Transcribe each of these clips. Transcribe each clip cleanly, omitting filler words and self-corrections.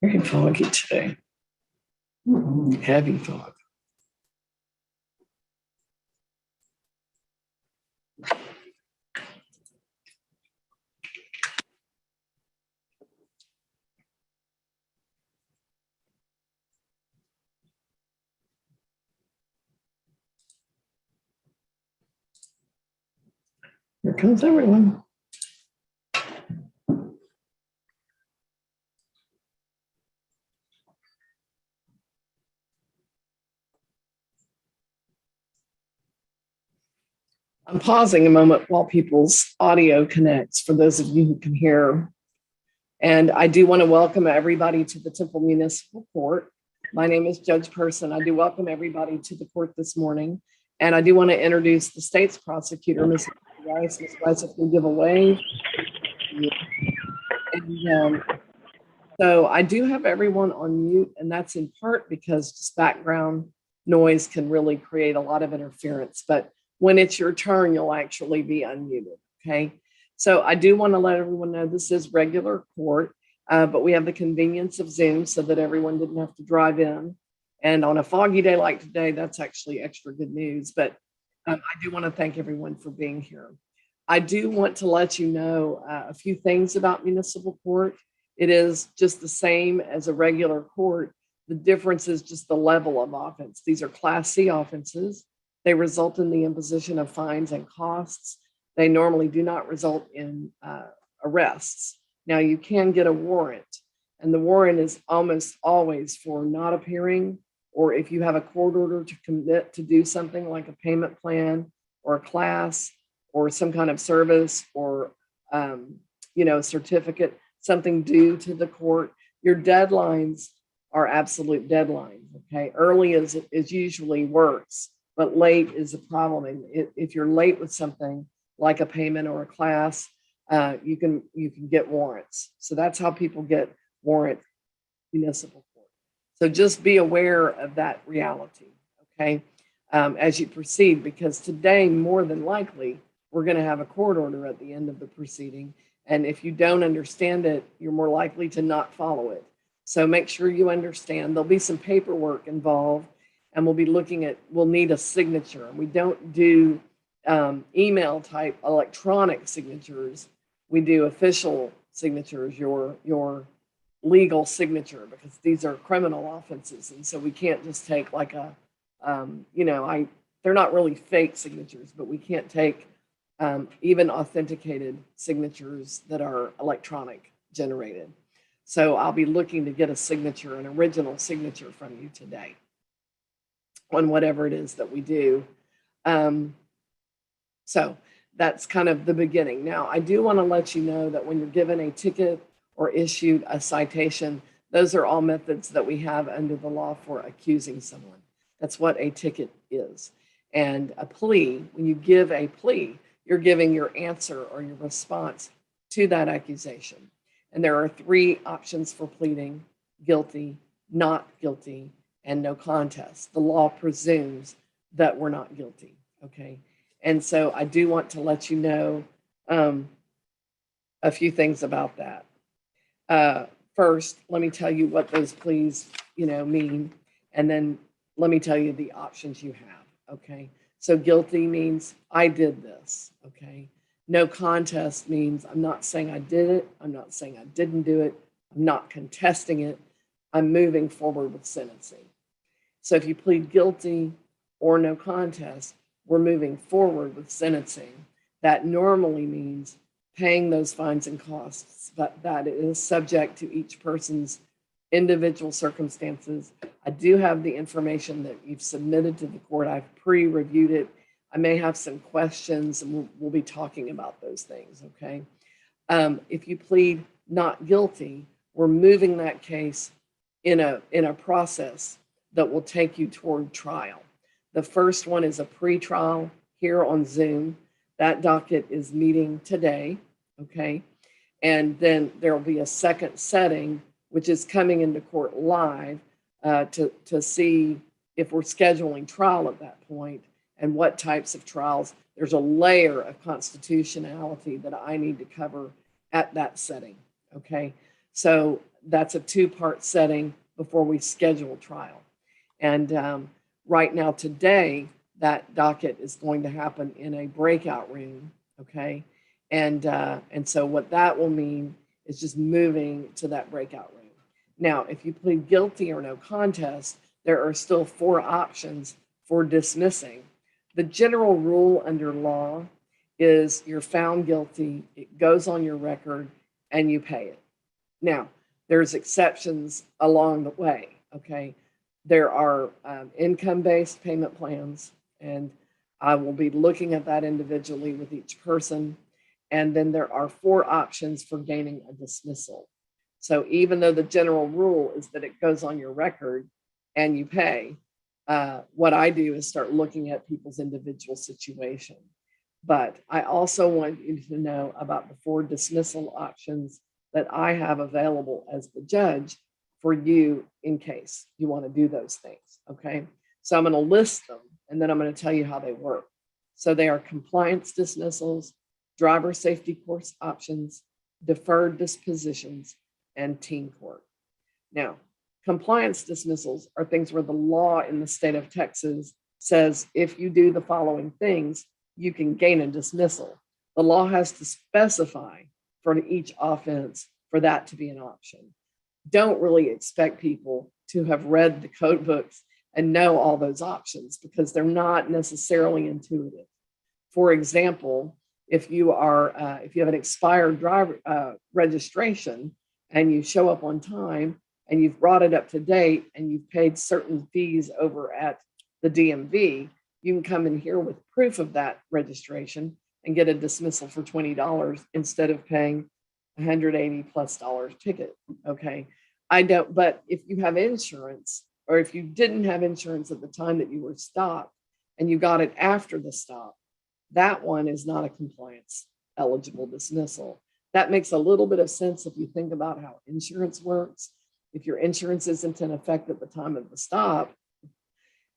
Very foggy today. Heavy fog. Here comes everyone. I'm pausing a moment while people's audio connects for those of you who can hear. And I do want to welcome everybody to the Temple Municipal Court. My name is Judge Person. I do welcome everybody to the court this morning. And I do want to introduce the state's prosecutor, Ms. Rice. Ms. Rice, if we give away. And so I do have everyone on mute, and that's in part because just background noise can really create a lot of interference. But when it's your turn, you'll actually be unmuted, okay? So I do want to let everyone know this is regular court, but we have the convenience of Zoom so that everyone didn't have to drive in. And on a foggy day like today, that's actually extra good news. But I do want to thank everyone for being here. I do want to let you know a few things about municipal court. It is just the same as a regular court. The difference is just the level of offense. These are Class C offenses. They result in the imposition of fines and costs. They normally do not result in arrests. Now, you can get a warrant, and the warrant is almost always for not appearing, or if you have a court order to commit to do something like a payment plan or a class or some kind of service or certificate, something due to the court. Your deadlines are absolute deadlines, okay? Early is usually works, but late is a problem. And if you're late with something like a payment or a class, you can get warrants. So that's how people get warrant municipal court. So just be aware of that reality, okay, as you proceed, because today, more than likely, we're going to have a court order at the end of the proceeding. And if you don't understand it, you're more likely to not follow it. So make sure you understand. There'll be some paperwork involved, and we'll need a signature. We don't do email type electronic signatures. We do official signatures, your legal signature, because these are criminal offenses. And so we can't just take like they're not really fake signatures, but we can't take even authenticated signatures that are electronic generated. So I'll be looking to get a signature, an original signature from you today on whatever it is that we do. So that's kind of the beginning. Now, I do want to let you know that when you're given a ticket or issued a citation, those are all methods that we have under the law for accusing someone. That's what a ticket is. And a plea, when you give a plea, you're giving your answer or your response to that accusation. And there are 3 options for pleading: guilty, not guilty, and no contest. The law presumes that we're not guilty, okay? And so I do want to let you know a few things about that. First, let me tell you what those pleas, mean, and then let me tell you the options you have, okay? So guilty means I did this, okay? No contest means I'm not saying I did it. I'm not saying I didn't do it. I'm not contesting it. I'm moving forward with sentencing. So if you plead guilty or no contest, we're moving forward with sentencing. That normally means paying those fines and costs, but that is subject to each person's individual circumstances. I do have the information that you've submitted to the court. I've pre-reviewed it. I may have some questions, and we'll be talking about those things, okay? If you plead not guilty, we're moving that case in a process that will take you toward trial. The first one is a pre-trial here on Zoom. That docket is meeting today, okay? And then there'll be a second setting, which is coming into court live to see if we're scheduling trial at that point and what types of trials. There's a layer of constitutionality that I need to cover at that setting, okay? So that's a two-part setting before we schedule trial. And right now, today, that docket is going to happen in a breakout room, okay? And so what that will mean is just moving to that breakout room. Now, if you plead guilty or no contest, there are still 4 options for dismissing. The general rule under law is you're found guilty, it goes on your record, and you pay it. Now, there's exceptions along the way, okay? There are income-based payment plans, and I will be looking at that individually with each person. And then there are 4 options for gaining a dismissal. So even though the general rule is that it goes on your record and you pay, what I do is start looking at people's individual situation. But I also want you to know about the 4 dismissal options that I have available as the judge for you in case you want to do those things, okay? So I'm going to list them, and then I'm going to tell you how they work. So they are compliance dismissals, driver safety course options, deferred dispositions, and teen court. Now, compliance dismissals are things where the law in the state of Texas says if you do the following things, you can gain a dismissal. The law has to specify for each offense for that to be an option. Don't really expect people to have read the code books and know all those options because they're not necessarily intuitive. For example, if you have an expired driver registration and you show up on time and you've brought it up to date and you've paid certain fees over at the DMV, you can come in here with proof of that registration and get a dismissal for $20 instead of paying $180+ ticket. Okay. But if you have insurance, or if you didn't have insurance at the time that you were stopped and you got it after the stop, that one is not a compliance eligible dismissal. That makes a little bit of sense if you think about how insurance works. If your insurance isn't in effect at the time of the stop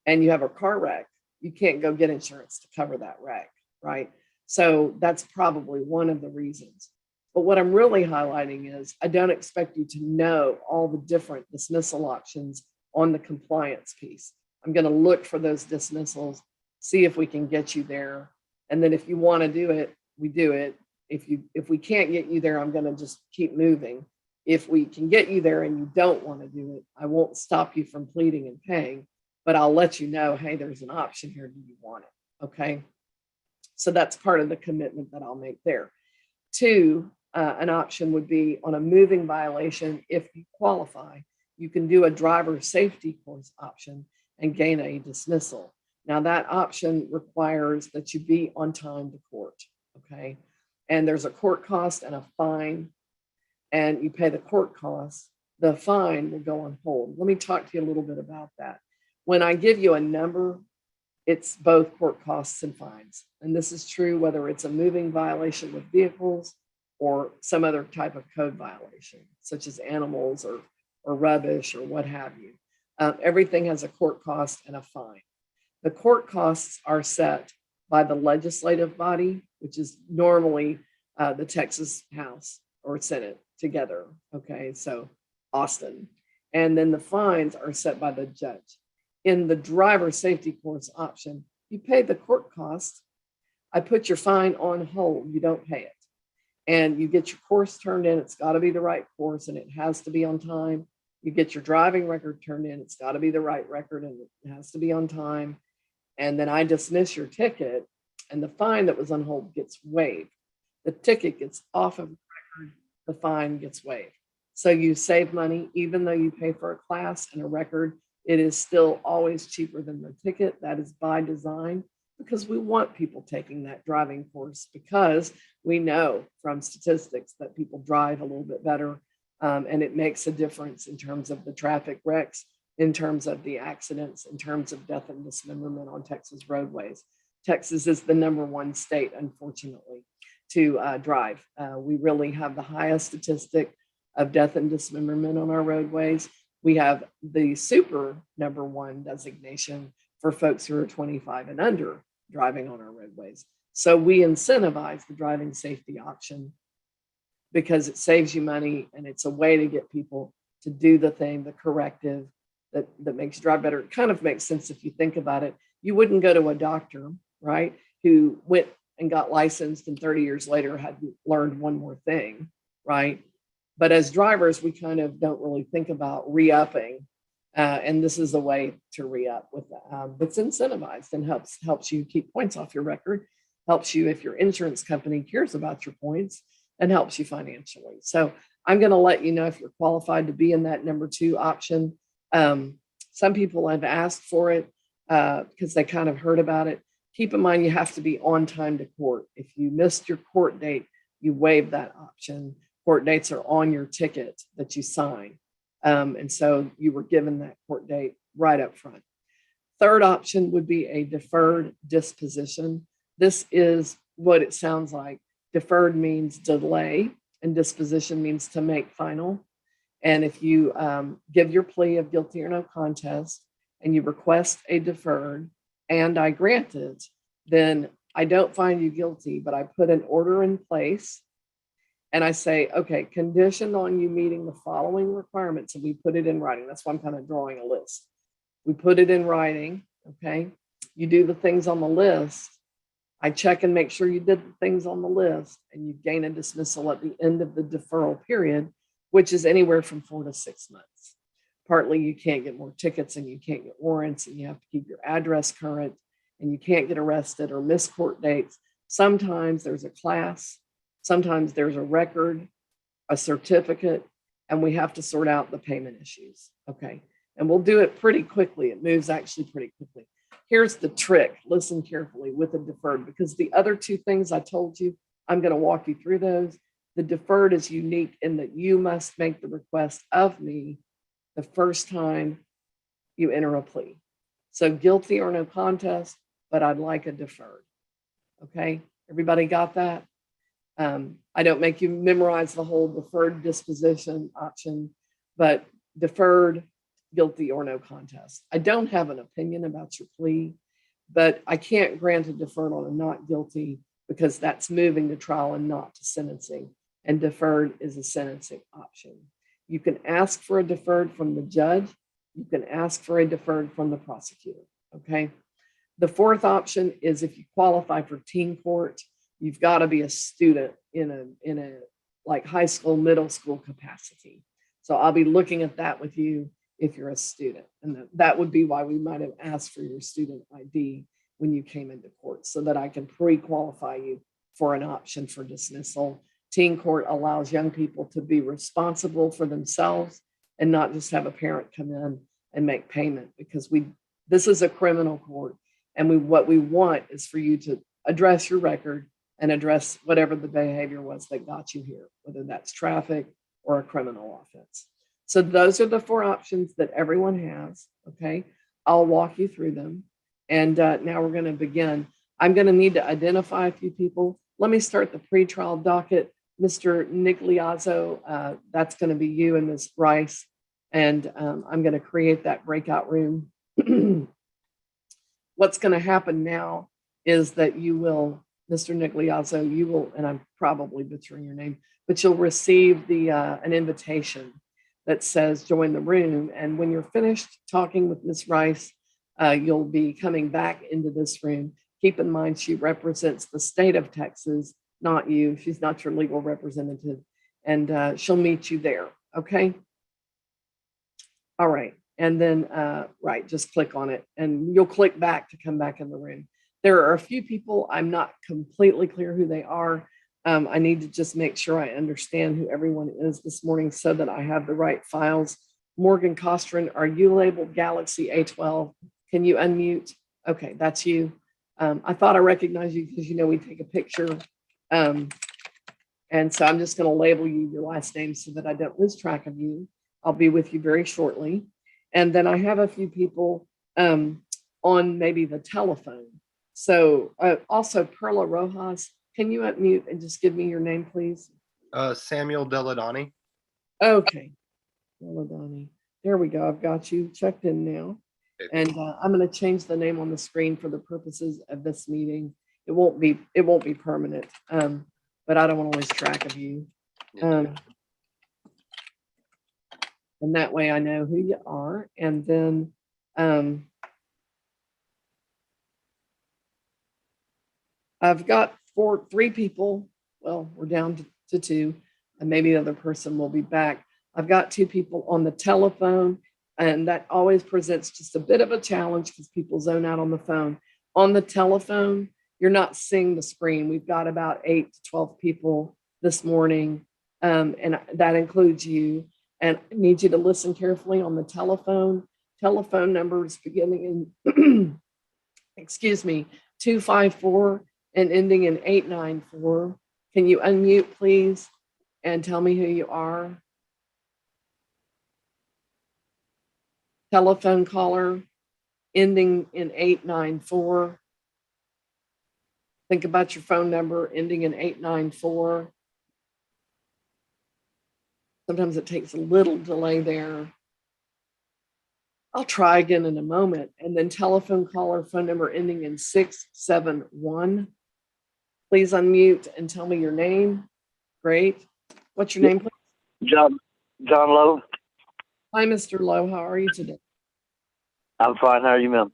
and you have a car wreck, you can't go get insurance to cover that wreck, right? So that's probably one of the reasons. But what I'm really highlighting is I don't expect you to know all the different dismissal options on the compliance piece. I'm going to look for those dismissals, see if we can get you there. And then if you want to do it, we do it. If we can't get you there, I'm going to just keep moving. If we can get you there and you don't want to do it, I won't stop you from pleading and paying, but I'll let you know, hey, there's an option here. Do you want it? Okay. So that's part of the commitment that I'll make there. 2, an option would be on a moving violation. If you qualify, you can do a driver safety course option and gain a dismissal. Now that option requires that you be on time to court, okay? And there's a court cost and a fine, and you pay the court costs. The fine will go on hold. Let me talk to you a little bit about that. When I give you a number, it's both court costs and fines. And this is true whether it's a moving violation with vehicles or some other type of code violation, such as animals or rubbish or what have you. Everything has a court cost and a fine. The court costs are set by the legislative body, which is normally the Texas House or Senate together. Okay, so Austin. And then the fines are set by the judge. In the driver safety course option, you pay the court cost. I put your fine on hold. You don't pay it. And you get your course turned in. It's got to be the right course and it has to be on time. You get your driving record turned in. It's got to be the right record and it has to be on time. And then I dismiss your ticket and the fine that was on hold gets waived. The ticket gets off of the record, the fine gets waived. So you save money, even though you pay for a class and a record, it is still always cheaper than the ticket. That is by design because we want people taking that driving course because we know from statistics that people drive a little bit better and it makes a difference in terms of the traffic wrecks, in terms of the accidents, in terms of death and dismemberment on Texas roadways. Texas is the #1 state, unfortunately, to drive. We really have the highest statistic of death and dismemberment on our roadways. We have the super #1 designation for folks who are 25 and under driving on our roadways. So we incentivize the driving safety option because it saves you money and it's a way to get people to do the thing, the corrective that makes you drive better. It kind of makes sense if you think about it. You wouldn't go to a doctor, right, who went and got licensed and 30 years later had learned one more thing, right? But as drivers, we kind of don't really think about re-upping. And this is a way to re-up with that. That's incentivized and helps you keep points off your record, helps you if your insurance company cares about your points, and helps you financially. So I'm going to let you know if you're qualified to be in that number 2 option. Some people have asked for it because they kind of heard about it. Keep in mind, you have to be on time to court. If you missed your court date, you waive that option. Court dates are on your ticket that you sign. And so you were given that court date right up front. Third option would be a deferred disposition. This is what it sounds like. Deferred means delay, and disposition means to make final. And if you give your plea of guilty or no contest and you request a deferred and I grant it, then I don't find you guilty, but I put an order in place and I say, okay, conditioned on you meeting the following requirements, and we put it in writing. That's why I'm kind of drawing a list. We put it in writing, okay? You do the things on the list. I check and make sure you did the things on the list, and you gain a dismissal at the end of the deferral period, which is anywhere from 4 to 6 months. Partly you can't get more tickets and you can't get warrants, and you have to keep your address current, and you can't get arrested or miss court dates. Sometimes there's a class, sometimes there's a record, a certificate, and we have to sort out the payment issues. Okay. And we'll do it pretty quickly. It moves actually pretty quickly. Here's the trick. Listen carefully with a deferred, because the other 2 things I told you, I'm going to walk you through those. The deferred is unique in that you must make the request of me the first time you enter a plea. So guilty or no contest, but I'd like a deferred. Okay. Everybody got that? I don't make you memorize the whole deferred disposition option, but deferred, guilty or no contest. I don't have an opinion about your plea, but I can't grant a deferred on a not guilty because that's moving to trial and not to sentencing. And deferred is a sentencing option. You can ask for a deferred from the judge. You can ask for a deferred from the prosecutor. Okay. The fourth option is if you qualify for teen court, you've got to be a student in a like high school, middle school capacity. So I'll be looking at that with you if you're a student. And that would be why we might have asked for your student ID when you came into court, so that I can pre-qualify you for an option for dismissal. Teen court allows young people to be responsible for themselves and not just have a parent come in and make payment, because this is a criminal court, and what we want is for you to address your record and address whatever the behavior was that got you here, whether that's traffic or a criminal offense. So those are the 4 options that everyone has. Okay, I'll walk you through them. And now we're going to begin. I'm going to need to identify a few people. Let me start the pretrial docket. Mr. Nigliazzo, that's going to be you and Ms. Rice. And I'm going to create that breakout room. What's going to happen now is that you will, Mr. Nigliazzo, you will, and I'm probably butchering your name, but you'll receive an invitation that says join the room. And when you're finished talking with Ms. Rice, you'll be coming back into this room. Keep in mind, she represents the state of Texas, not you. She's not your legal representative. And she'll meet you there. Okay. All right. And then, right, just click on it and you'll click back to come back in the room. There are a few people, I'm not completely clear who they are. I need to just make sure I understand who everyone is this morning so that I have the right files. Morgan Costrin, are you labeled Galaxy A12? Can you unmute? Okay, that's you. I thought I recognized you because we take a picture. And so I'm just going to label you your last name so that I don't lose track of you. I'll be with you very shortly. And then I have a few people on maybe the telephone. So also Perla Rojas, can you unmute and just give me your name, please? Samuel Deladani. Okay, Deladani. There we go. I've got you checked in now. And I'm going to change the name on the screen for the purposes of this meeting. It won't be permanent, but I don't want to lose track of you. And that way I know who you are. And then I've got three people. Well, we're down to two, and maybe the other person will be back. I've got two people on the telephone, and that always presents just a bit of a challenge because people zone out on the phone. On the telephone, you're not seeing the screen. We've got about 8 to 12 people this morning, and that includes you. And I need you to listen carefully on the telephone. Telephone numbers beginning in, excuse me, 254 and ending in 894. Can you unmute, please, and tell me who you are? Telephone caller ending in 894. Think about your phone number ending in 894. Sometimes it takes a little delay there. I'll try again in a moment. And then telephone caller phone number ending in 671. Please unmute and tell me your name. Great. What's your name, please? John Lowe. Hi, Mr. Lowe. How are you today? I'm fine. How are you, ma'am?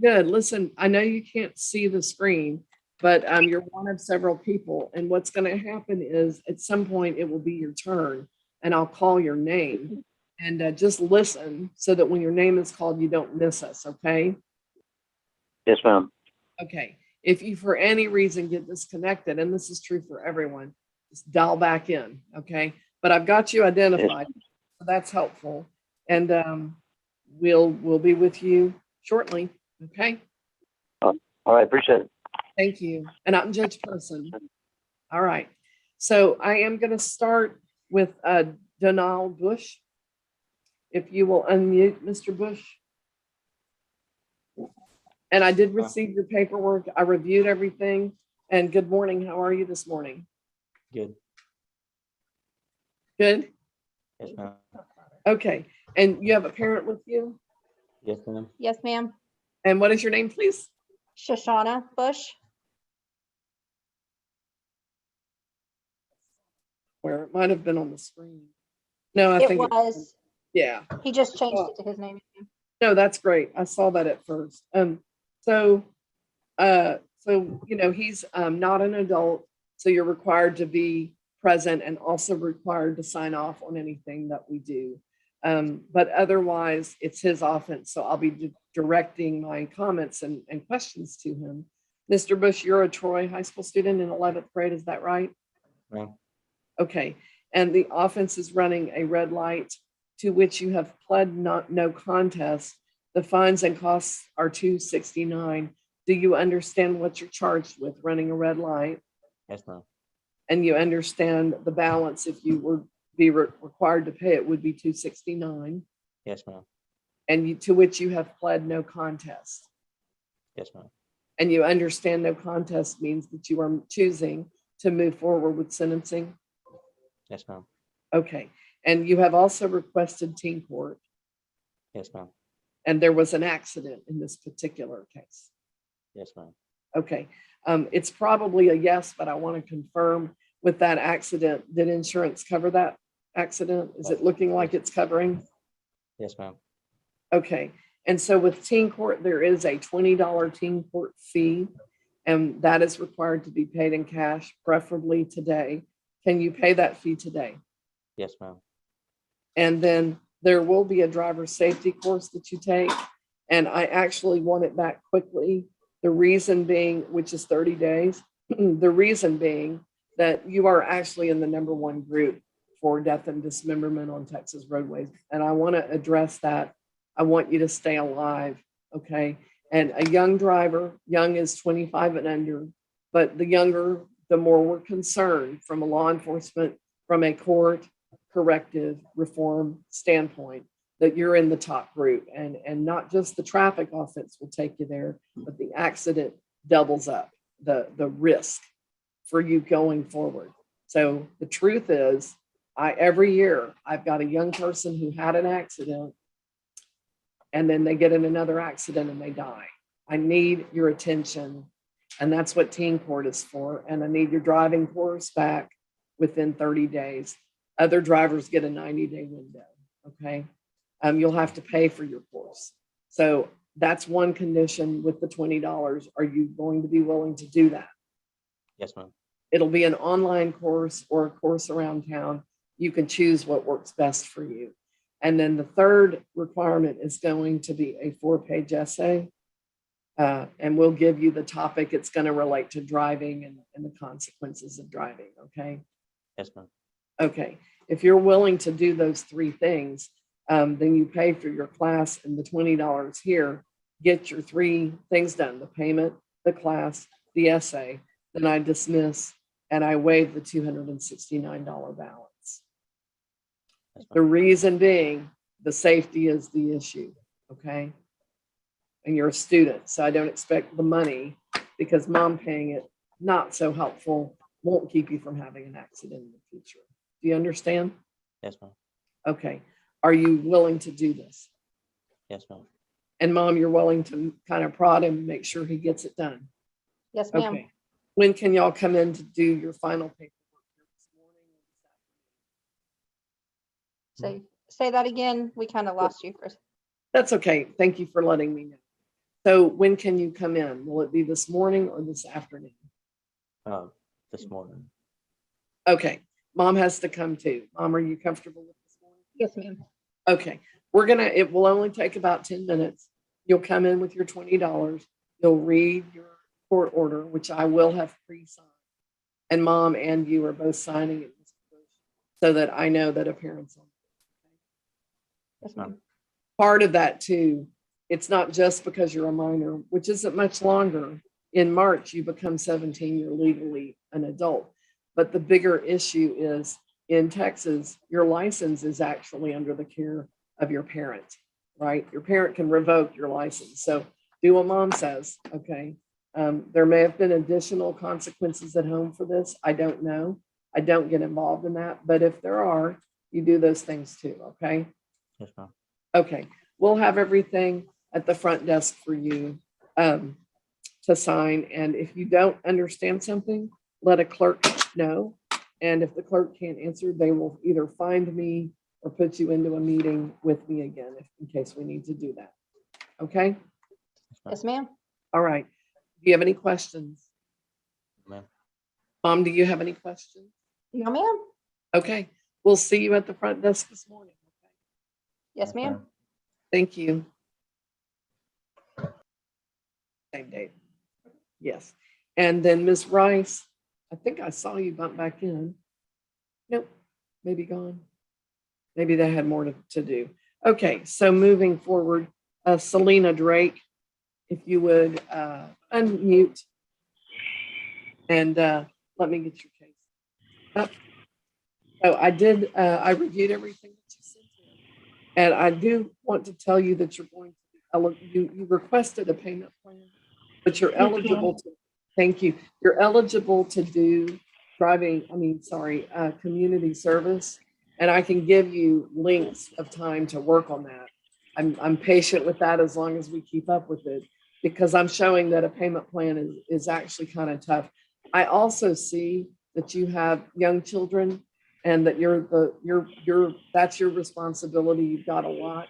Good. Listen, I know you can't see the screen, but you're one of several people. And what's going to happen is at some point it will be your turn and I'll call your name and just listen so that when your name is called, you don't miss us. Okay. Yes, ma'am. Okay. If you, for any reason, get disconnected, and this is true for everyone, just dial back in. Okay. But I've got you identified. Yes. So that's helpful. And we'll be with you shortly. Okay. All right. Appreciate it. Thank you. And I'm Judge Person. All right. So I am going to start with Donald Bush. If you will unmute, Mr. Bush. And I did receive your paperwork. I reviewed everything. And good morning. How are you this morning? Good. Good? Yes, ma'am. Okay. And you have a parent with you? Yes, ma'am. Yes, ma'am. And what is your name, please? Shoshana Bush. Where it might have been on the screen. No, I It think was. yeah. He just changed it to his name. No, that's great. I saw that at first. So you know, he's not an adult, so you're required to be present and also required to sign off on anything that we do. But otherwise, it's his offense, so I'll be directing my comments and questions to him. Mr. Bush, you're a Troy High School student in 11th grade, is that right? Ma'am. Okay, and the offense is running a red light to which you have pled no contest. The fines and costs are $269. Do you understand what you're charged with, running a red light? Yes, ma'am. And you understand the balance, if you were be required to pay it, would be $269. Yes, ma'am. And to which you have pled no contest. Yes, ma'am. And you understand no contest means that you are choosing to move forward with sentencing. Yes, ma'am. Okay. And you have also requested teen court. Yes, ma'am. And there was an accident in this particular case. Yes, ma'am. Okay. It's probably a yes, but I want to confirm with that accident. Did insurance cover that accident? Is it looking like it's covering? Yes, ma'am. Okay. And so with teen court, there is a $20 teen court fee, and that is required to be paid in cash, preferably today. Can you pay that fee today? Yes, ma'am. And then there will be a driver safety course that you take. And I actually want it back quickly. The reason being, which is 30 days, the reason being that you are actually in the #1 group for death and dismemberment on Texas roadways. And I want to address that. I want you to stay alive. Okay. And a young driver, young is 25 and under, but the younger, the more we're concerned from a law enforcement, from a court corrective reform standpoint, that you're in the top group, and not just the traffic offense will take you there, but the accident doubles up the risk for you going forward. So the truth is, every year I've got a young person who had an accident and then they get in another accident and they die. I need your attention, and that's what teen court is for. And I need your driving course back within 30 days. Other drivers get a 90-day window, okay? You'll have to pay for your course. So that's one condition with the $20. Are you going to be willing to do that? Yes, ma'am. It'll be an online course or a course around town. You can choose what works best for you. And then the third requirement is going to be a 4-page essay. And we'll give you the topic. It's going to relate to driving and the consequences of driving, okay? Yes, ma'am. Okay, if you're willing to do those 3 things, then you pay for your class and the $20 here, get your 3 things done, the payment, the class, the essay, then I dismiss and I waive the $269 balance. Yes, The ma'am. reason being, the safety is the issue, okay? And you're a student, so I don't expect the money because mom paying it, not so helpful, won't keep you from having an accident in the future. Do you understand? Yes, ma'am. Okay. Are you willing to do this? Yes, ma'am. And mom, you're willing to kind of prod him and make sure he gets it done? Yes, ma'am. Okay. When can y'all come in to do your final paperwork here this morning or this afternoon? Say that again. We kind of lost you for. That's okay. Thank you for letting me know. So when can you come in? Will it be this morning or this afternoon? This morning. Okay. Mom has to come too. Mom, are you comfortable with this morning? Yes, ma'am. Okay. It will only take about 10 minutes. You'll come in with your $20. You'll read your court order, which I will have pre-signed. And mom and you are both signing it so that I know that a parent's on. Yes, ma'am. Part of that too, it's not just because you're a minor, which isn't much longer. In March, you become 17, you're legally an adult. But the bigger issue is in Texas, your license is actually under the care of your parent, right? Your parent can revoke your license. So do what mom says, okay? There may have been additional consequences at home for this. I don't know. I don't get involved in that. But if there are, you do those things too, okay? Yes, ma'am. Okay, we'll have everything at the front desk for you to sign. And if you don't understand something, let a clerk know. And if the clerk can't answer, they will either find me or put you into a meeting with me again in case we need to do that. Okay? Yes, ma'am. All right. Do you have any questions? Ma'am. Mom, do you have any questions? No, ma'am. Okay, we'll see you at the front desk this morning. Okay? Yes, ma'am. Thank you. Same date. Yes. And then Ms. Rice, I think I saw you bump back in. Nope, maybe gone. Maybe they had more to do. Okay, so moving forward, Selena Drake, if you would unmute and let me get your case up. So I reviewed everything that you sent in. And I do want to tell you that you're going to, you requested a payment plan, but you're eligible to, thank you. You're eligible to do community service. And I can give you links of time to work on that. I'm patient with that as long as we keep up with it, because I'm showing that a payment plan is actually kind of tough. I also see that you have young children and that that's your responsibility. You've got a lot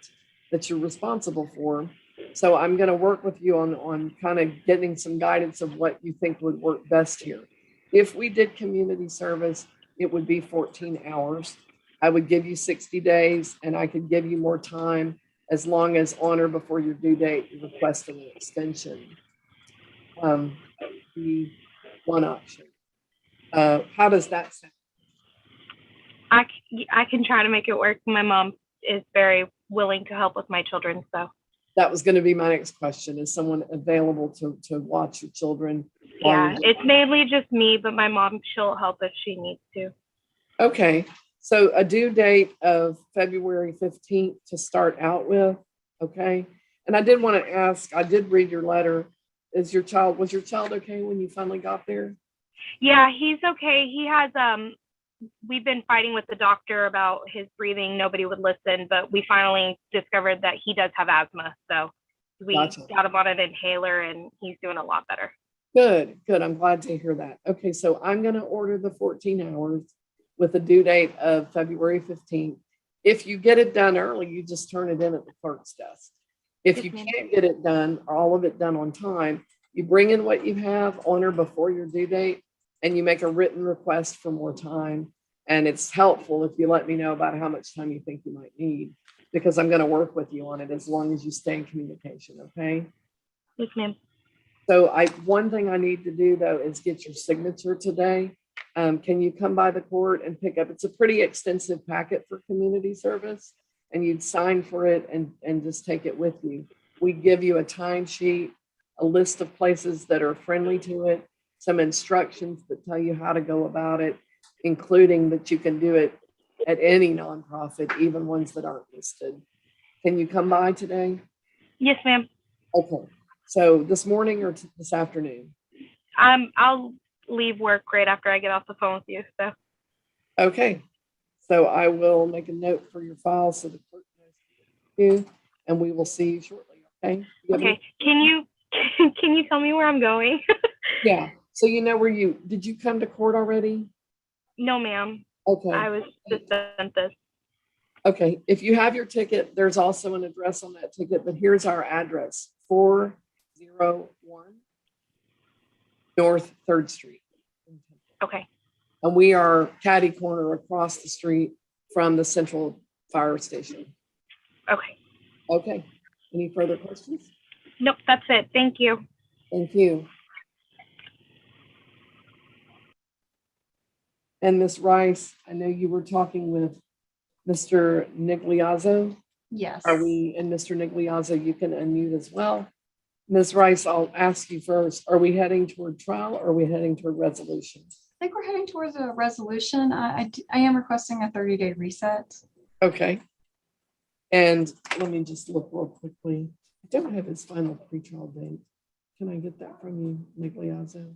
that you're responsible for. So I'm going to work with you on kind of getting some guidance of what you think would work best here. If we did community service, it would be 14 hours. I would give you 60 days and I could give you more time as long as on or before your due date, you're requesting an extension. The one option. How does that sound? I can try to make it work. My mom is very willing to help with my children, so. That was going to be my next question. Is someone available to watch your children? Yeah, it's mainly just me, but my mom, she'll help if she needs to. Okay, so a due date of February 15th to start out with, okay? And I did want to ask, I did read your letter. Was your child okay when you finally got there? Yeah, he's okay. He has, we've been fighting with the doctor about his breathing. Nobody would listen, but we finally discovered that he does have asthma. So we Gotcha. got him on an inhaler and he's doing a lot better. Good. I'm glad to hear that. Okay, so I'm going to order the 14 hours. with a due date of February 15th. If you get it done early, you just turn it in at the clerk's desk. If Yes, you ma'am. can't get it done, or all of it done on time, you bring in what you have on or before your due date, and you make a written request for more time. And it's helpful if you let me know about how much time you think you might need, because I'm going to work with you on it as long as you stay in communication, okay? Yes, ma'am. So one thing I need to do though is get your signature today. Can you come by the court and pick up? It's a pretty extensive packet for community service, and you'd sign for it and just take it with you. We give you a timesheet, a list of places that are friendly to it, some instructions that tell you how to go about it, including that you can do it at any nonprofit, even ones that aren't listed. Can you come by today? Yes, ma'am. Okay. So this morning or this afternoon? I'll leave work right after I get off the phone with you. So Okay. So I will make a note for your file so the clerk knows you, and we will see you shortly. Okay. You have okay. Can you tell me where I'm going? Yeah. So you know where did you come to court already? No, ma'am. Okay. I was just sent this. Okay. If you have your ticket, there's also an address on that ticket, but here's our address: 401 North 3rd Street. Okay. And we are catty corner across the street from the Central Fire Station. Okay. Okay. Any further questions? Nope, that's it. Thank you. Thank you. And Ms. Rice, I know you were talking with Mr. Nigliazzo. Yes. Are we, and Mr. Nigliazzo, you can unmute as well. Ms. Rice, I'll ask you first, are we heading toward trial or are we heading toward resolution? I think we're heading towards a resolution. I am requesting a 30-day reset. Okay. And let me just look real quickly. I don't have his final pretrial date. Can I get that from you, Nigliazzo?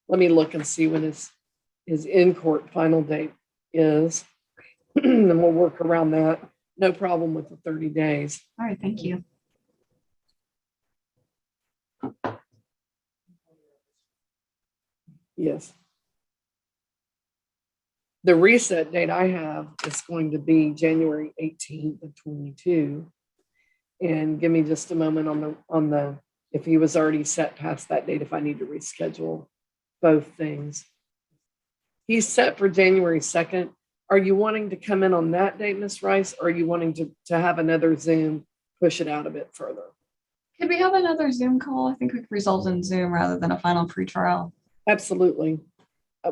Let me look and see when his in-court final date is. And we'll work around that. No problem with the 30 days. All right, thank you. Yes. The reset date I have is going to be January 18th of 22. And give me just a moment on the if he was already set past that date, if I need to reschedule both things. He's set for January 2nd. Are you wanting to come in on that date, Ms. Rice, or are you wanting to have another Zoom, push it out a bit further? Could we have another Zoom call? I think we could resolve in Zoom rather than a final pretrial. Absolutely.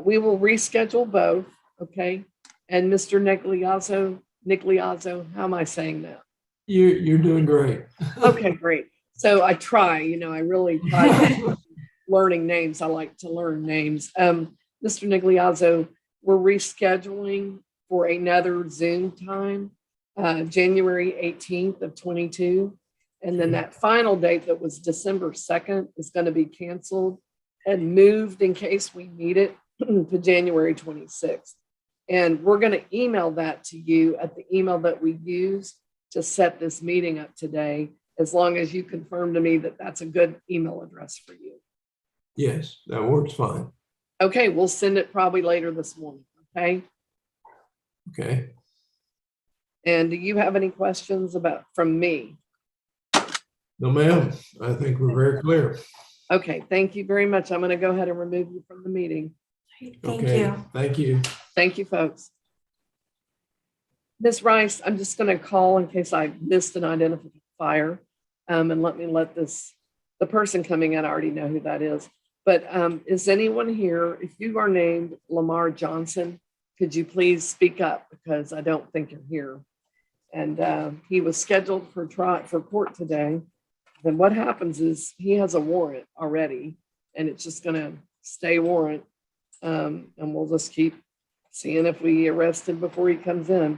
We will reschedule both, okay? And Mr. Nigliazzo, how am I saying that? You're doing great. Okay, great. So I try, I really try learning names. I like to learn names. Mr. Nigliazzo, we're rescheduling for another Zoom time, January 18th of 22. And then that final date that was December 2nd is going to be canceled and moved in case we need it to January 26th. And we're going to email that to you at the email that we used to set this meeting up today, as long as you confirm to me that that's a good email address for you. Yes, that works fine. Okay, we'll send it probably later this morning, okay? Okay. And do you have any questions from me? No, ma'am. I think we're very clear. Okay, thank you very much. I'm going to go ahead and remove you from the meeting. Thank Okay. you. Thank you. Thank you, folks. Ms. Rice, I'm just going to call in case I missed an identifier, and let the person coming in, I already know who that is. But is anyone here? If you are named Lamar Johnson, could you please speak up, because I don't think you're here. And he was scheduled for court today. Then what happens is he has a warrant already, and it's just going to stay warrant. And we'll just keep seeing if we arrest him before he comes in.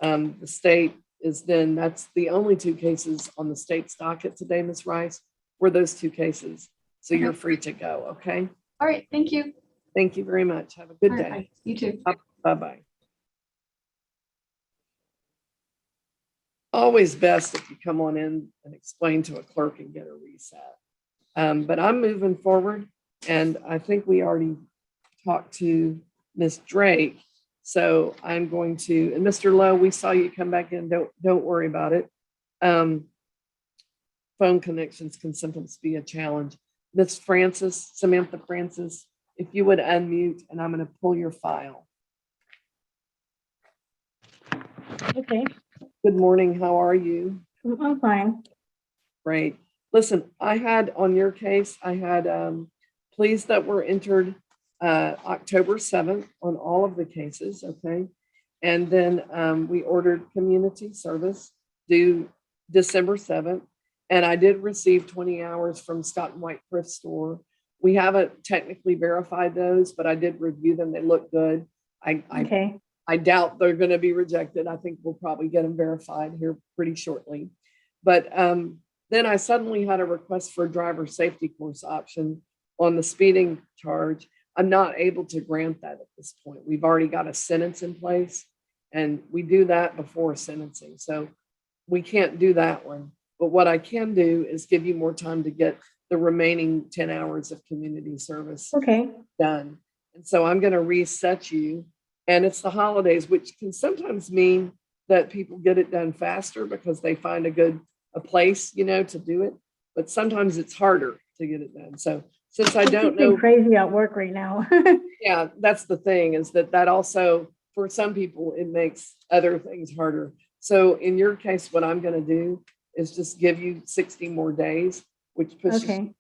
The state that's the only two cases on the state's docket today, Ms. Rice, were those two cases. So you're free to go, okay? All right, thank you. Thank you very much. Have a good All right, day. bye. You too. Bye-bye. Always best if you come on in and explain to a clerk and get a reset. But I'm moving forward, and I think we already talked to Ms. Drake. So I'm going to, and Mr. Lowe, we saw you come back in. Don't worry about it. Phone connections can sometimes be a challenge. Miss Francis, Samantha Francis, if you would unmute, and I'm going to pull your file. Okay, Good morning. How are you? I'm fine. Great. Listen, I had on your case, I had pleas that were entered October 7th on all of the cases, okay? And then we ordered community service due December 7th. And I did receive 20 hours from Scott and White Thrift Store. We haven't technically verified those, but I did review them. They look good. Okay, I doubt they're going to be rejected. I think we'll probably get them verified here pretty shortly. But then I suddenly had a request for a driver safety course option on the speeding charge. I'm not able to grant that at this point. We've already got a sentence in place, and we do that before sentencing. So we can't do that one. But what I can do is give you more time to get the remaining 10 hours of community service okay, done. And so I'm going to reset you. And it's the holidays, which can sometimes mean that people get it done faster because they find a place, to do it. But sometimes it's harder to get it done. So since I don't It's been know, crazy at work right now. yeah, that's the thing, is that also, for some people, it makes other things harder. So in your case, what I'm going to do is just give you 60 more days, which Okay,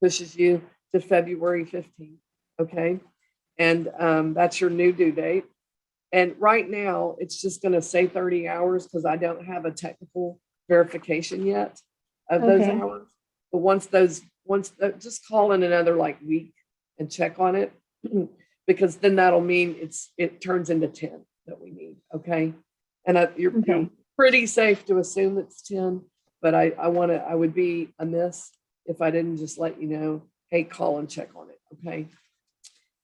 pushes you to February 15th. Okay. And that's your new due date. And right now it's just going to say 30 hours because I don't have a technical verification yet of those Okay. hours. But just call in another week and check on it because then that'll mean it turns into 10 that we need. Okay. And you're Okay. pretty safe to assume it's 10, but I would be amiss if I didn't just let you know, hey, call and check on it. Okay.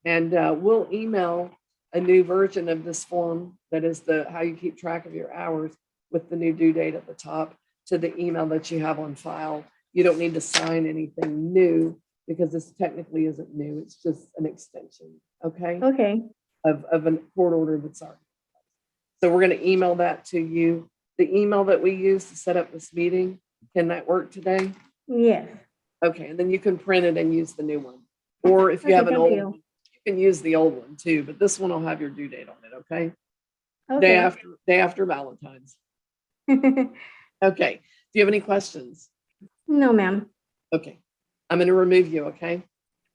And we'll email a new version of this form that is how you keep track of your hours with the new due date at the top to the email that you have on file. You don't need to sign anything new because this technically isn't new. It's just an extension. Okay. okay, Of a court order that's already. So we're going to email that to you. The email that we use to set up this meeting, can that work today? yes. Okay, and then you can print it and use the new one. Or if you Okay, have an thank old you. one, you can use the old one too, but this one will have your due date on it, okay? Okay. Day after Valentine's. Okay, do you have any questions? No, ma'am. Okay, I'm going to remove you, okay?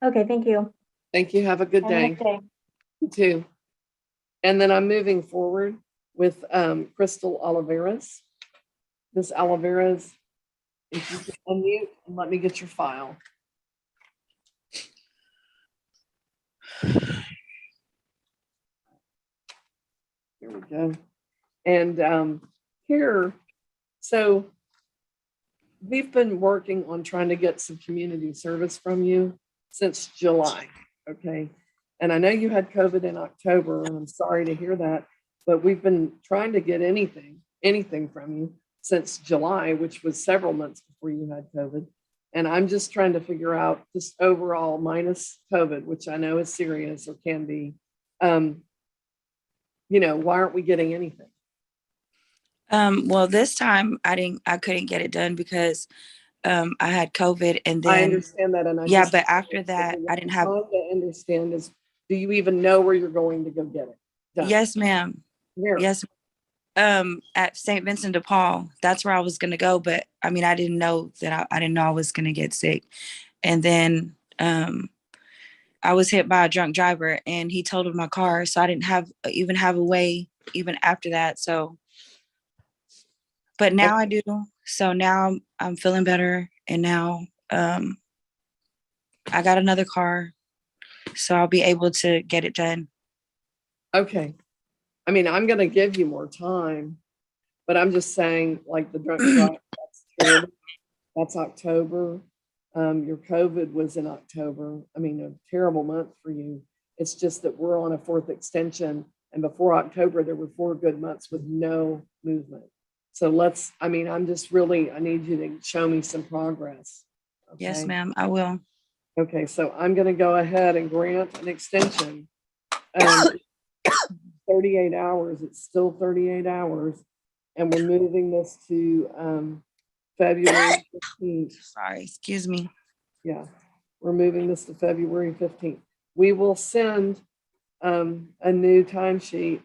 Okay, thank you. Thank you, have a good Have a day. nice day. You too. And then I'm moving forward with Crystal Oliveras. Ms. Oliveras, if you can unmute and let me get your file. Here we go. And here, so we've been working on trying to get some community service from you since July, okay? And I know you had COVID in October, and I'm sorry to hear that, but we've been trying to get anything from you since July, which was several months before you had COVID. And I'm just trying to figure out, just overall minus COVID, which I know is serious or can be, why aren't we getting anything? Well, this time I couldn't get it done because I had COVID, and I then understand that. And yeah, but after that I didn't have. What I'm trying to understand is, do you even know where you're going to go get it done? Yes, ma'am. Where? Yes. At St. Vincent de Paul. That's where I was gonna go, but I mean I didn't know that I didn't know I was gonna get sick. And then I was hit by a drunk driver and he totaled my car, so I didn't have a way even after that. So but now I do. So now I'm feeling better, and now I got another car, so I'll be able to get it done. Okay. I mean, I'm going to give you more time, but I'm just saying, like the drunk driver, that's terrible. That's October. Your COVID was in October. I mean, a terrible month for you. It's just that we're on a fourth extension, and before October, there were 4 good months with no movement. So I need you to show me some progress. Okay? Yes, ma'am, I will. Okay, so I'm going to go ahead and grant an extension. 38 hours. It's still 38 hours. And we're moving this to February 15th. Sorry, excuse me. Yeah, we're moving this to February 15th. We will send a new timesheet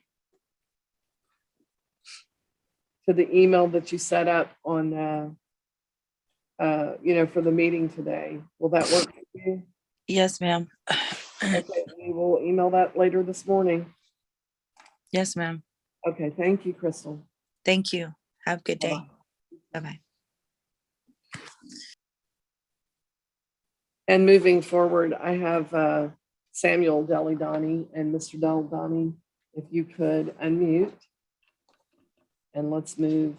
to the email that you set up on, for the meeting today. Will that work for you? Yes, ma'am. Okay, we will email that later this morning. Yes, ma'am. Okay, thank you, Crystal. Thank you. Have a good day. Bye-bye. Bye-bye. And moving forward, I have Samuel Deladani and Mr. Deladani, if you could unmute. And let's move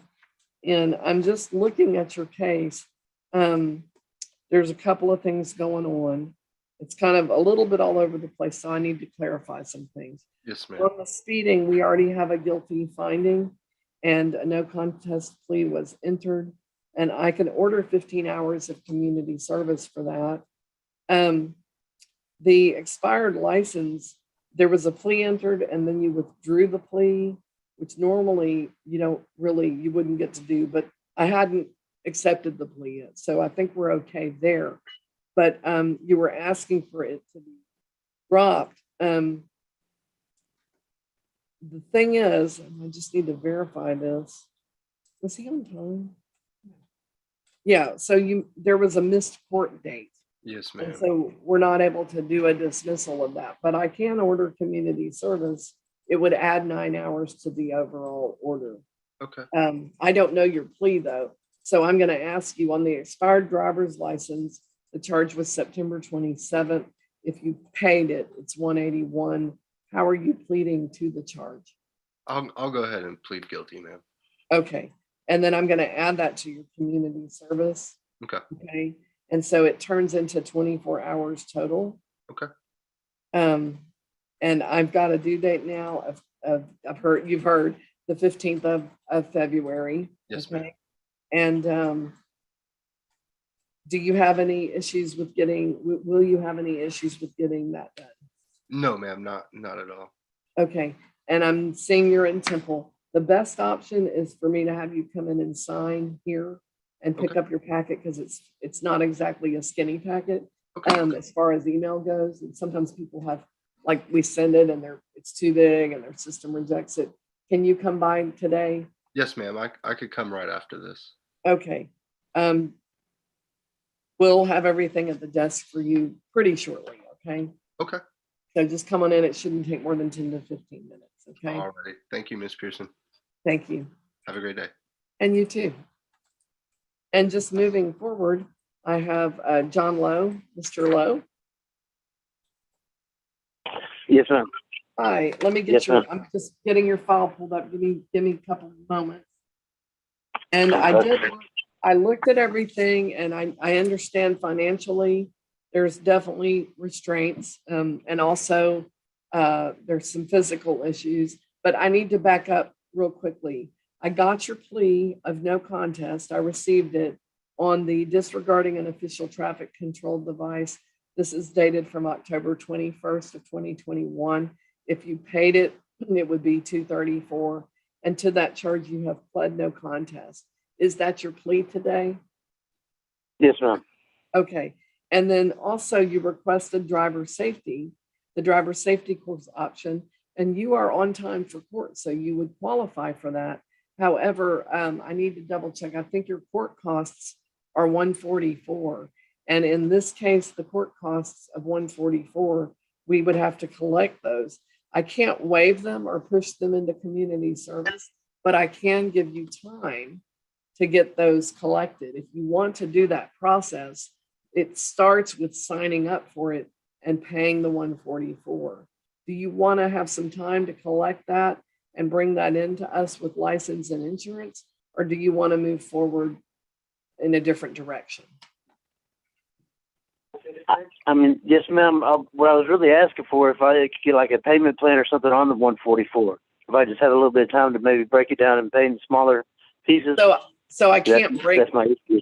in. I'm just looking at your case. There's a couple of things going on. It's kind of a little bit all over the place, so I need to clarify some things. Yes, ma'am. On the speeding, we already have a guilty finding and a no contest plea was entered. And I can order 15 hours of community service for that. The expired license, there was a plea entered and then you withdrew the plea, which normally you wouldn't get to do, but I hadn't accepted the plea yet. So I think we're okay there. But you were asking for it to be dropped. The thing is, I just need to verify this. Was he on time? Yeah, so there was a missed court date. Yes, And ma'am. so we're not able to do a dismissal of that, but I can order community service. It would add 9 hours to the overall order. Okay. I don't know your plea though. So I'm going to ask you on the expired driver's license, the charge was September 27th. If you paid it, it's 181. How are you pleading to the charge? I'll go ahead and plead guilty, ma'am. Okay. And then I'm going to add that to your community service. Okay. Okay. And so it turns into 24 hours total. Okay. And I've got a due date now you've heard the 15th of February. Yes, okay? ma'am. And do you have any issues with will you have any issues with getting that done? No, ma'am, not at all. Okay. And I'm seeing you're in Temple. The best option is for me to have you come in and sign here and pick Okay. up your packet because it's not exactly a skinny packet Okay. as far as email goes. And sometimes people have, like, we send it and it's too big and their system rejects it. Can you come by today? Yes, ma'am. I could come right after this. Okay. We'll have everything at the desk for you pretty shortly. Okay. Okay. So just come on in. It shouldn't take more than 10 to 15 minutes. Okay. Alrighty. Thank you, Ms. Pearson. Thank you. Have a great day. And you too. And just moving forward, I have John Lowe, Mr. Lowe. Yes, ma'am. Hi, let me Yes, ma'am. I'm just getting your file pulled up. Give me a couple of moments. And Okay. I looked at everything and I understand financially, there's definitely restraints. And also there's some physical issues, but I need to back up real quickly. I got your plea of no contest. I received it on the disregarding an official traffic control device. This is dated from October 21st of 2021. If you paid it, it would be $234. And to that charge, you have pled no contest. Is that your plea today? Yes, ma'am. Okay. And then also you requested driver safety, the driver safety course option, and you are on time for court, so you would qualify for that. However, I need to double check. I think your court costs are $144. And in this case, the court costs of $144, we would have to collect those. I can't waive them or push them into community service, but I can give you time to get those collected. If you want to do that process, it starts with signing up for it and paying the $144. Do you want to have some time to collect that and bring that into us with license and insurance? Or do you want to move forward in a different direction? I mean, yes, ma'am. What I was really asking for, if I could get like a payment plan or something on the 144, if I just had a little bit of time to maybe break it down and pay in smaller pieces. So I can't break. That's my issue.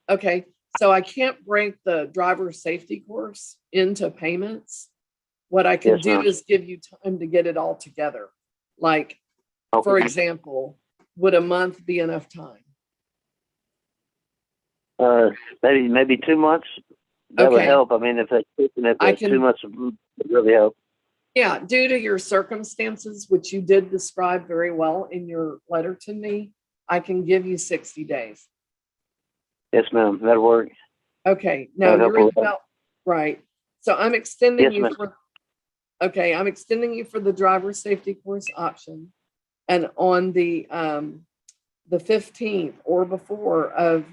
Okay, so I can't break the driver safety course into payments. What I can Yes, do ma'am. is give you time to get it all together. Like, for Okay. example, would a month be enough time? Maybe 2 months. That would Okay. help. I mean, if it's pushing it, I 2 can- months would really help. Yeah, due to your circumstances, which you did describe very well in your letter to me, I can give you 60 days. Yes, ma'am. That'll work. Okay, now That'll you're help in a lot. right. So I'm extending Yes, you ma'am. for, okay, I'm extending you for the driver's safety course option. And on the 15th or before of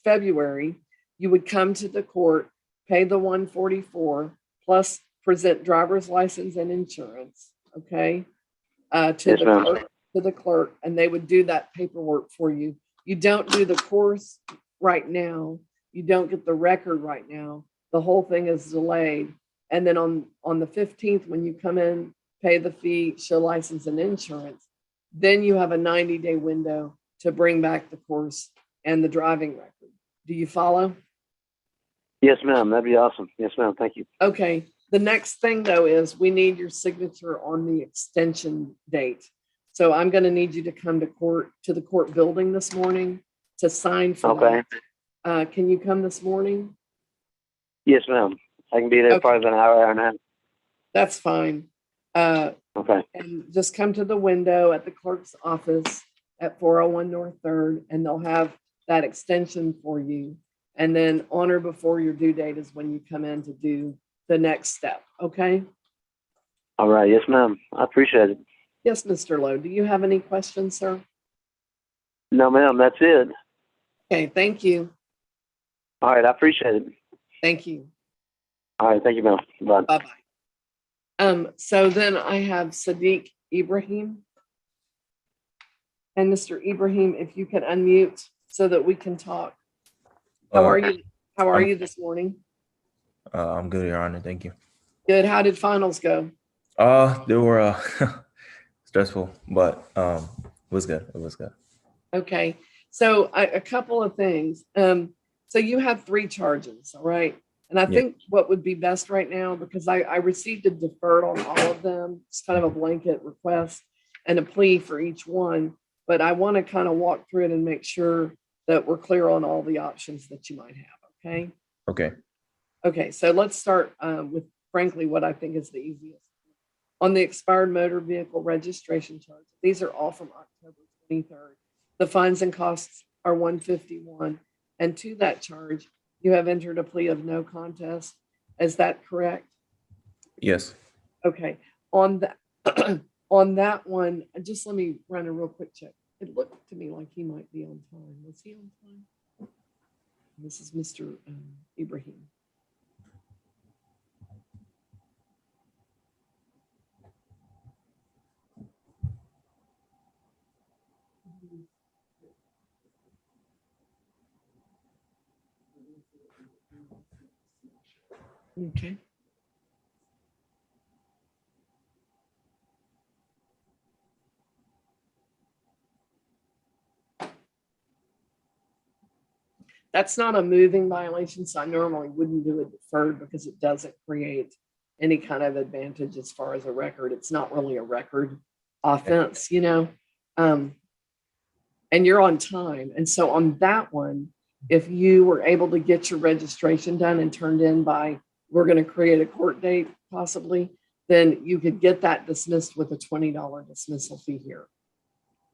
February, you would come to the court, pay the 144 plus present driver's license and insurance, okay? To Yes, the ma'am. clerk, and they would do that paperwork for you. You don't do the course right now. You don't get the record right now. The whole thing is delayed. And then on the 15th, when you come in, pay the fee, show license and insurance, then you have a 90-day window to bring back the course and the driving record. Do you follow? Yes, ma'am. That'd be awesome. Yes, ma'am. Thank you. Okay. The next thing though is we need your signature on the extension date. So I'm going to need you to come to the court building this morning to sign for Okay. that. Can you come this morning? Yes, ma'am. I can be there Okay. probably about an hour and a half. That's fine. Okay. And just come to the window at the clerk's office at 401 North 3rd, and they'll have that extension for you. And then on or before your due date is when you come in to do the next step. Okay. All right. Yes, ma'am. I appreciate it. Yes, Mr. Lowe. Do you have any questions, sir? No, ma'am. That's it. Okay. Thank you. All right. I appreciate it. Thank you. All right. Thank you, ma'am. Bye. Bye-bye. So then I have Sadiq Ibrahim. And Mr. Ibrahim, if you can unmute so that we can talk. How are you? How are you this morning? I'm good, Your Honor. Thank you. Good. How did finals go? They were stressful, but it was good. It was good. Okay. So a couple of things. So you have 3 charges, all right? And I think what would be best right now, because I received a deferred on all of them, it's kind of a blanket request and a plea for each one, but I want to kind of walk through it and make sure that we're clear on all the options that you might have, okay? Okay. Okay, so let's start with, frankly, what I think is the easiest. On the expired motor vehicle registration charge, these are all from October 23rd. The fines and costs are $151. And to that charge, you have entered a plea of no contest. Is that correct? Yes. Okay. On that, on that one, just let me run a real quick check. It looked to me like he might be on time. Was he on time? This is Mr. Ibrahim. Okay. That's not a moving violation, so I normally wouldn't do a deferred because it doesn't create any kind of advantage as far as a record. It's not really a record offense, you know. And you're on time. And so on that one, if you were able to get your registration done and turned in by, we're going to create a court date possibly, then you could get that dismissed with a $20 dismissal fee here.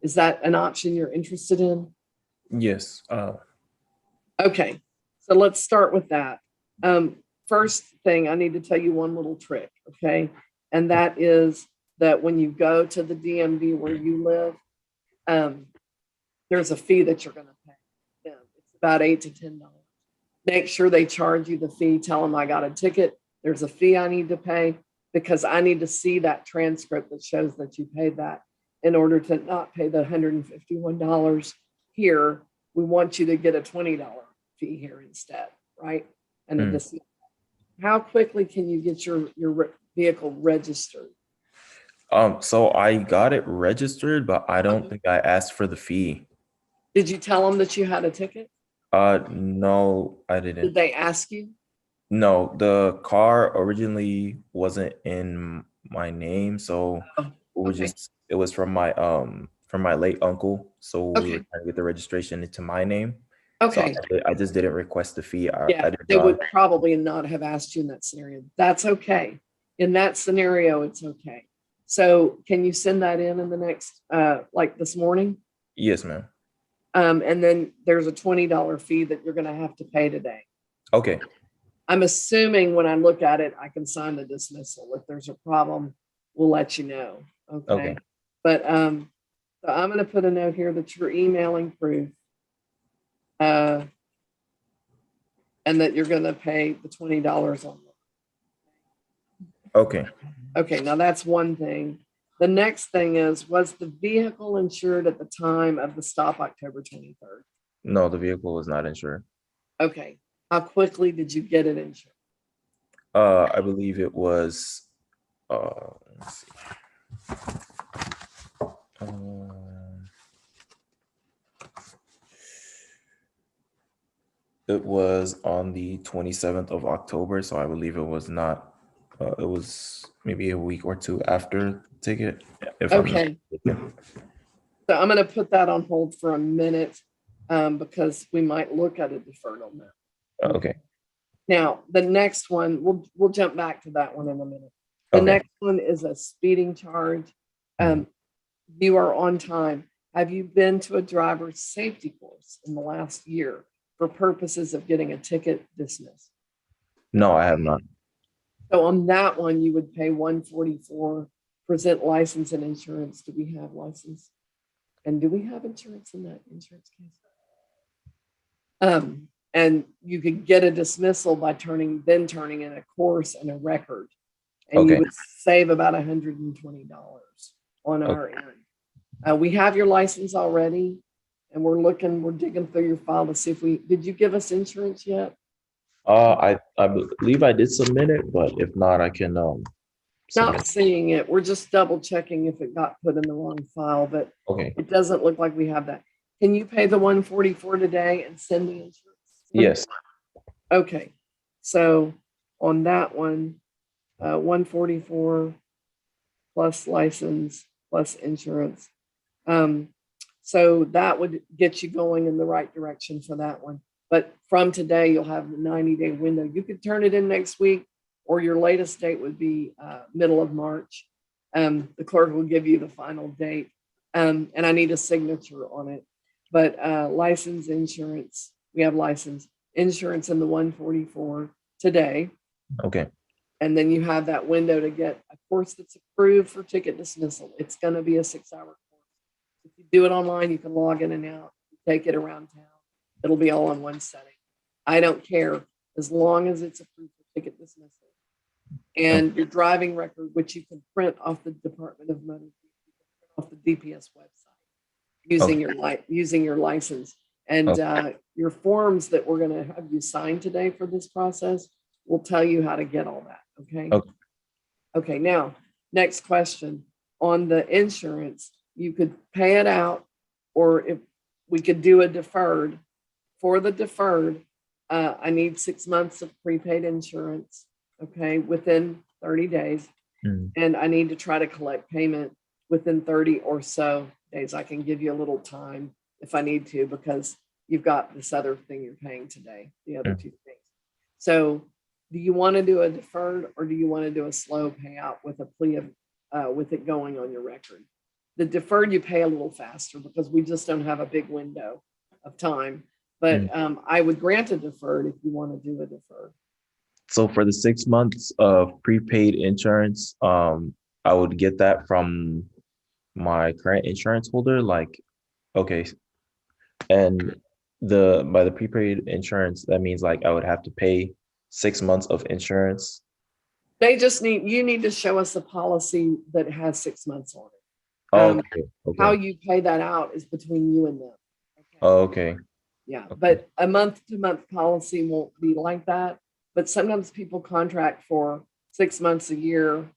Is that an option you're interested in? Yes. Okay, so let's start with that. First thing, I need to tell you one little trick, okay? And that is that when you go to the DMV where you live, there's a fee that you're going to pay them. It's about $8 to $10. Make sure they charge you the fee. Tell them I got a ticket. There's a fee I need to pay because I need to see that transcript that shows that you paid that in order to not pay the $151 here. We want you to get a $20 fee here instead, right? And how quickly can you get your vehicle registered? So I got it registered, but I don't think I asked for the fee. Did you tell them that you had a ticket? No, I didn't. Did they ask you? No, the car originally wasn't in my name, so Okay. it was from my late uncle. So we were Okay. trying to get the registration into my name. Okay. So I just didn't request the fee. I Yeah, did they not. would probably not have asked you in that scenario. That's okay. In that scenario, it's okay. So can you send that in the next, like this morning? Yes, ma'am. And then there's a $20 fee that you're gonna have to pay today. Okay. I'm assuming when I look at it, I can sign the dismissal. If there's a problem, we'll let you know. Okay. Okay. But so I'm gonna put a note here that you're emailing proof. And that you're gonna pay the $20 on. Okay. Okay, now that's one thing. The next thing is, was the vehicle insured at the time of the stop October 23rd? No, the vehicle was not insured. Okay, how quickly did you get it insured? I believe it was let's see. It was on the 27th of October, so I believe it was not it was maybe a week or two after the ticket. If I'm not Okay, mistaken. so I'm gonna put that on hold for a minute because we might look at a deferred on that. Okay. Now, the next one, we'll jump back to that one in a minute. The Okay. next one is a speeding charge. You are on time. Have you been to a driver's safety course in the last year for purposes of getting a ticket dismissed? No, I have not. So on that one, you would pay $144, present license and insurance. Do we have license? And do we have insurance in that insurance case? And you could get a dismissal by turning in a course and a record. And you Okay. would save about $120 on our end. We have your license already, and we're digging through your file to see if did you give us insurance yet? I believe I did submit it, but if not, I can submit. Not seeing it. We're just double checking if it got put in the wrong file, but Okay. it doesn't look like we have that. Can you pay the $144 today and send the insurance? Yes. Okay. So on that one, $144 plus license plus insurance. So that would get you going in the right direction for that one. But from today, you'll have the 90-day window. You could turn it in next week, or your latest date would be middle of March. The clerk will give you the final date, and I need a signature on it. But license, insurance, we have license, insurance in the $144 today. Okay. And then you have that window to get a course that's approved for ticket dismissal. It's going to be a 6-hour course. If you do it online, you can log in and out, take it around town. It'll be all in one setting. I don't care as long as it's approved for ticket dismissal. And your driving record, which you can print off the Department of Motor Vehicle, off the DPS website, using your license. And your forms that we're going to have you sign today for this process will tell you how to get all that. Okay. Okay. Now, next question on the insurance, you could pay it out, or if we could do a deferred. For the deferred, I need 6 months of prepaid insurance. Okay. Within 30 days. And I need to try to collect payment within 30 or so days. I can give you a little time if I need to, because you've got this other thing you're paying today, the other two things. So do you want to do a deferred, or do you want to do a slow payout with a plea of, with it going on your record? The deferred, you pay a little faster because we just don't have a big window of time. But I would grant a deferred if you want to do a deferred. So for the 6 months of prepaid insurance, I would get that from my current insurance holder. Like, okay. And by the prepaid insurance, that means like I would have to pay 6 months of insurance. You need to show us a policy that has 6 months on it. Okay. How you pay that out is between you and them. Okay. Yeah, but a month-to-month policy won't be like that. But sometimes people contract for 6 months, a year,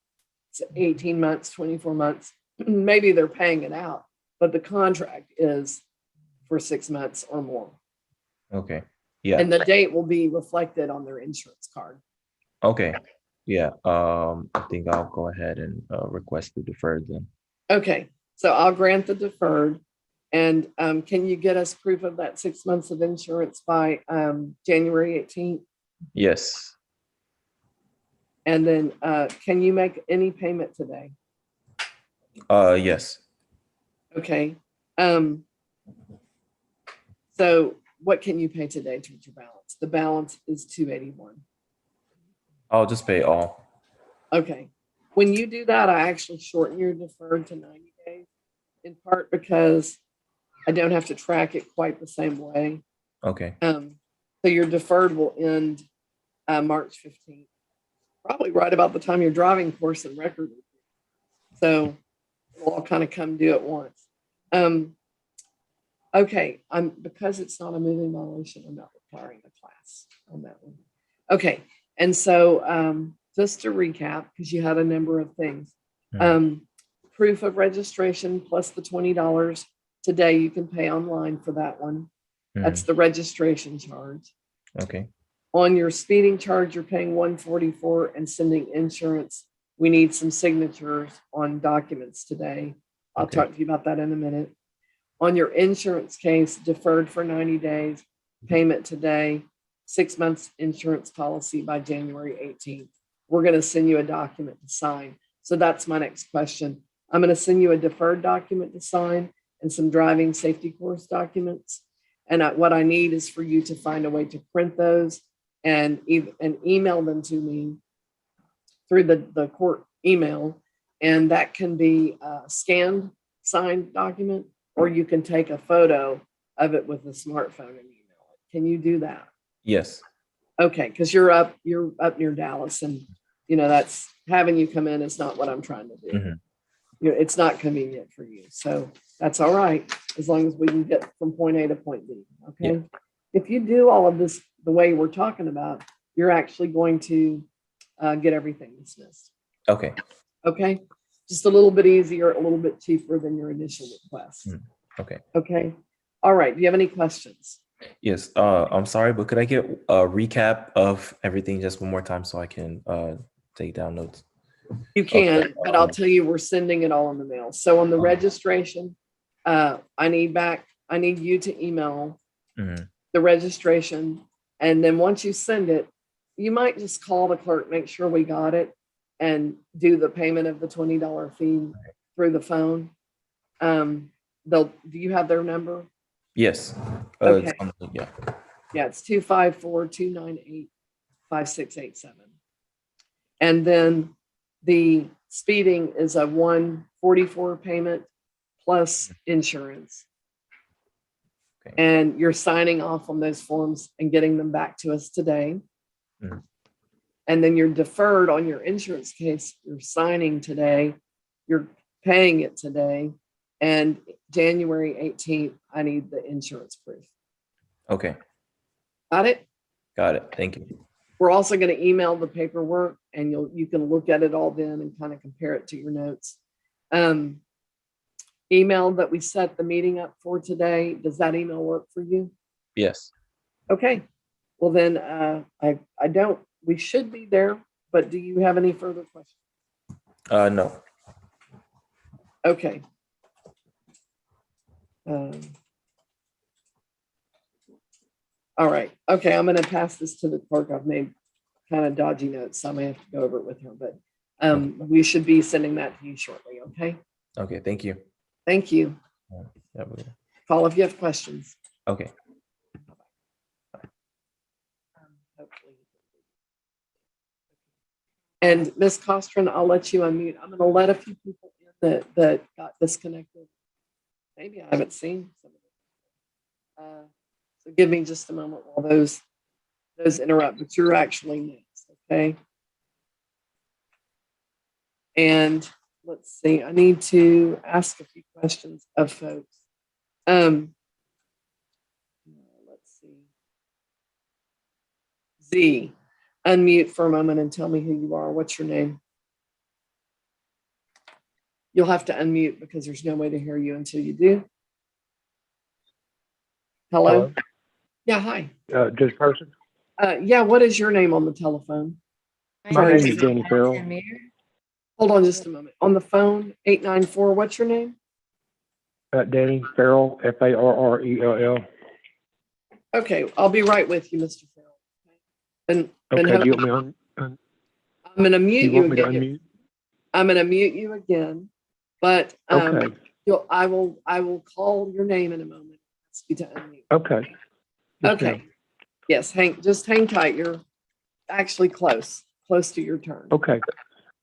18 months, 24 months. Maybe they're paying it out, but the contract is for 6 months or more. Okay. Yeah. And the date will be reflected on their insurance card. Okay. Yeah. I think I'll go ahead and request the deferred then. Okay, so I'll grant the deferred. And can you get us proof of that 6 months of insurance by January 18th? Yes. And then can you make any payment today? Yes. Okay. So what can you pay today towards your balance? The balance is 281. I'll just pay all. Okay. When you do that, I actually shorten your deferred to 90 days, in part because I don't have to track it quite the same way. Okay. So your deferred will end March 15th, probably right about the time your driving course and record. So it'll all kind of come due at once. Okay, because it's not a moving violation, I'm not requiring a class on that one. Okay, and so just to recap, because you had a number of things. Proof of registration plus the $20 today you can pay online for that one. That's the registration charge. Okay. On your speeding charge, you're paying $144 and sending insurance. We need some signatures on documents today. I'll talk to you about that in a minute. On your insurance case, deferred for 90 days, payment today, 6 months insurance policy by January 18th. We're going to send you a document to sign. So that's my next question. I'm going to send you a deferred document to sign and some driving safety course documents. And what I need is for you to find a way to print those and email them to me through the court email. And that can be a scanned, signed document, or you can take a photo of it with a smartphone and email it. Can you do that? Yes. Okay, because you're up near Dallas, and that's having you come in is not what I'm trying to do. It's not convenient for you, so that's all right as long as we can get from point A to point B. Okay. Yeah. If you do all of this the way we're talking about, you're actually going to get everything dismissed. Okay. Okay. Just a little bit easier, a little bit cheaper than your initial request. Okay. Okay. All right. Do you have any questions? Yes. I'm sorry, but could I get a recap of everything just one more time so I can take down notes? You can, Okay. but I'll tell you, we're sending it all in the mail. So on the registration, I need you to email the registration. And then once you send it, you might just call the clerk, make sure we got it, and do the payment of the $20 fee through the phone. Do you have their number? Yes. Okay. Yeah. Yeah, it's 254-298-5687. And then the speeding is a $144 payment plus insurance. Okay. And you're signing off on those forms and getting them back to us today. And then you're deferred on your insurance case. You're signing today. You're paying it today. And January 18th, I need the insurance proof. Okay. Got it? Got it. Thank you. We're also going to email the paperwork, and you can look at it all then and kind of compare it to your notes. Email that we set the meeting up for today. Does that email work for you? Yes. Okay. Well, then we should be there, but do you have any further questions? No. Okay. All right. Okay. I'm going to pass this to the clerk. I've made kind of dodgy notes, so I may have to go over it with her, but we should be sending that to you shortly. Okay. Okay. Thank you. Thank you. Yeah. Call if you have questions. Okay. And Ms. Costrin, I'll let you unmute. I'm going to let a few people in that got disconnected. Maybe I haven't seen some of them. So give me just a moment while those interrupt, but you're actually next, okay? And let's see, I need to ask a few questions of folks. Let's see. Z, unmute for a moment and tell me who you are. What's your name? You'll have to unmute because there's no way to hear you until you do. Hello? Yeah, hi. Just person. Yeah, what is your name on the telephone? My name is Danny Farrell. Hold on just a moment. On the phone, 894, what's your name? Danny Farrell, Farrell. Okay, I'll be right with you, Mr. Farrell. And Okay, do you want me on? I'm gonna Do mute you you want me to again. unmute? I'm gonna mute you again, but Okay, I will call your name in a moment. Ask you to unmute. okay. Yes, Okay. ma'am. Yes, just hang tight. You're actually close to your turn. Okay,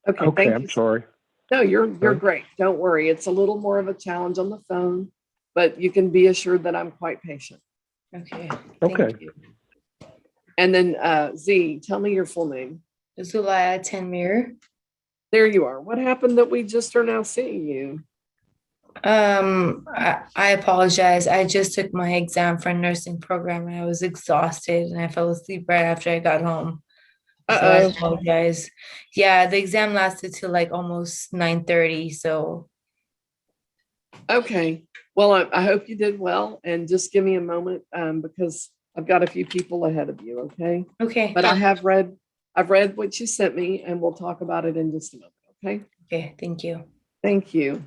Okay, okay, thank I'm you. sorry. No, you're Sorry. great. Don't worry. It's a little more of a challenge on the phone, but you can be assured that I'm quite patient. Okay. Okay. You. And then Z, tell me your full name. Zulaya Tanmir. There you are. What happened that we just are now seeing you? I apologize. I just took my exam for a nursing program and I was exhausted and I fell asleep right after I got home. So I Uh-oh. apologize. Yeah, the exam lasted till like almost 9:30. So Okay. Well, I hope you did well, and just give me a moment because I've got a few people ahead of you. Okay. okay. But I've read what you sent me, and we'll talk about it in just a moment. Okay. Okay, thank you. Thank you.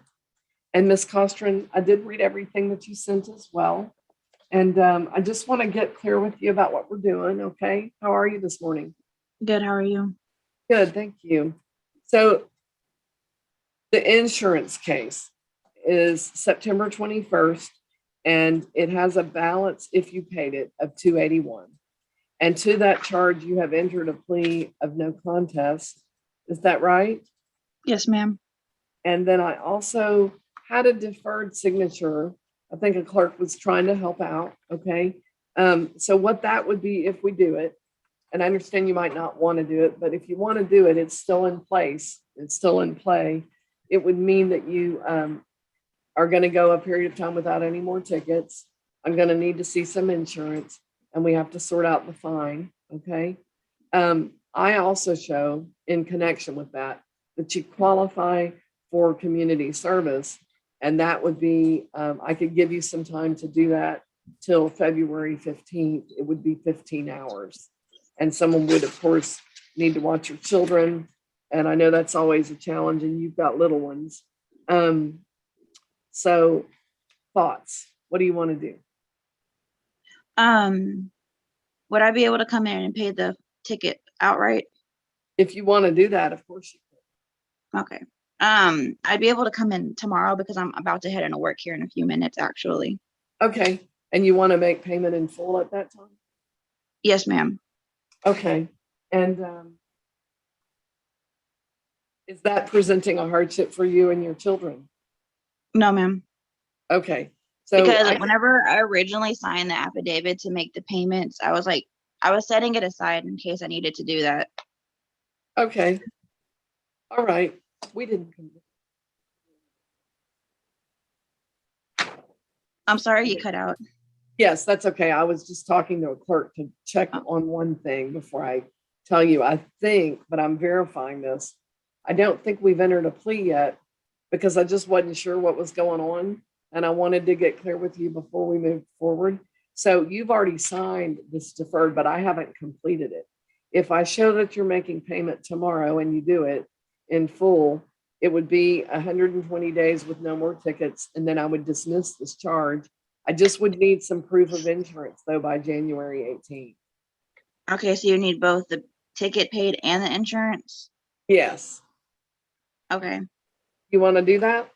And Ms. Costrin, I did read everything that you sent as well. And I just want to get clear with you about what we're doing. Okay. How are you this morning? Good, how are you? Good. Thank you. So the insurance case is September 21st, and it has a balance, if you paid it, of $281. And to that charge, you have entered a plea of no contest. Is that right? Yes, ma'am. And then I also had a deferred signature. I think a clerk was trying to help out. Okay. So what that would be if we do it, and I understand you might not want to do it, but if you want to do it, it's still in place. It's still in play. It would mean that you are going to go a period of time without any more tickets. I'm going to need to see some insurance, and we have to sort out the fine. Okay. I also show in connection with that you qualify for community service. And that would be, I could give you some time to do that till February 15th. It would be 15 hours. And someone would, of course, need to watch your children. And I know that's always a challenge, and you've got little ones. So thoughts, what do you want to do? Would I be able to come in and pay the ticket outright? If you want to do that, of course you can. Okay. I'd be able to come in tomorrow because I'm about to head into work here in a few minutes, actually. Okay. And you want to make payment in full at that time? Yes, ma'am. Okay. And is that presenting a hardship for you and your children? No, ma'am. Okay. So because whenever I originally signed the affidavit to make the payments, I was setting it aside in case I needed to do that. Okay. All right. We didn't. I'm sorry you cut out. Yes, that's okay. I was just talking to a clerk to check on one thing before I tell you. I think, but I'm verifying this. I don't think we've entered a plea yet because I just wasn't sure what was going on. And I wanted to get clear with you before we move forward. So you've already signed this deferred, but I haven't completed it. If I show that you're making payment tomorrow and you do it in full, it would be 120 days with no more tickets. And then I would dismiss this charge. I just would need some proof of insurance though by January 18th. Okay, so you need both the ticket paid and the insurance? Yes. Okay. You want to do that?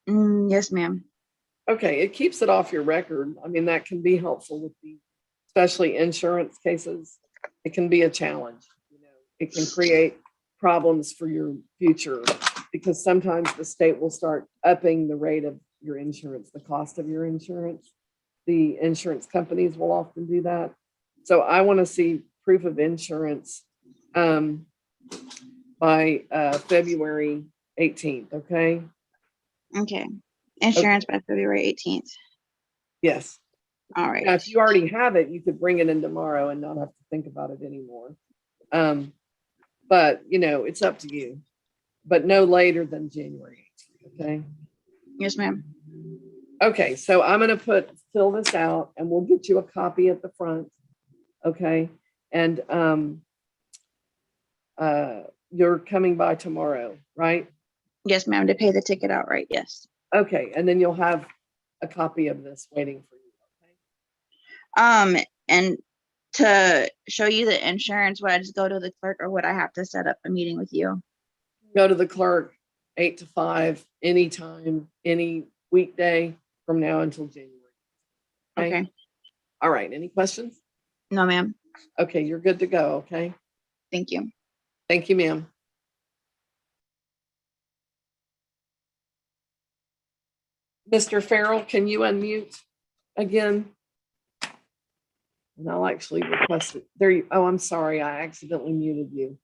Yes, ma'am. Okay, it keeps it off your record. I mean, that can be helpful with the, especially insurance cases. It can be a challenge. You know, it can create problems for your future because sometimes the state will start upping the rate of your insurance, the cost of your insurance. The insurance companies will often do that. So I want to see proof of insurance by February 18th, okay? Okay. Insurance by February 18th. Yes. All right. Now, if you already have it, you could bring it in tomorrow and not have to think about it anymore. But, you know, it's up to you. But no later than January 18th, okay? Yes, ma'am. Okay, so I'm going to fill this out and we'll get you a copy at the front, okay? And you're coming by tomorrow, right? Yes, ma'am, to pay the ticket outright, yes. Okay, and then you'll have a copy of this waiting for you, And to show you the insurance, would I just go to the clerk or would I have to set up a meeting with you? go to the clerk 8 to 5, anytime, any weekday from now until January. Okay. All right. Any questions? No, ma'am. Okay, you're good to go. Okay. Thank you. Thank you, ma'am. Mr. Farrell, can you unmute again? And I'll actually request it. There you, oh, I'm sorry. I accidentally muted you.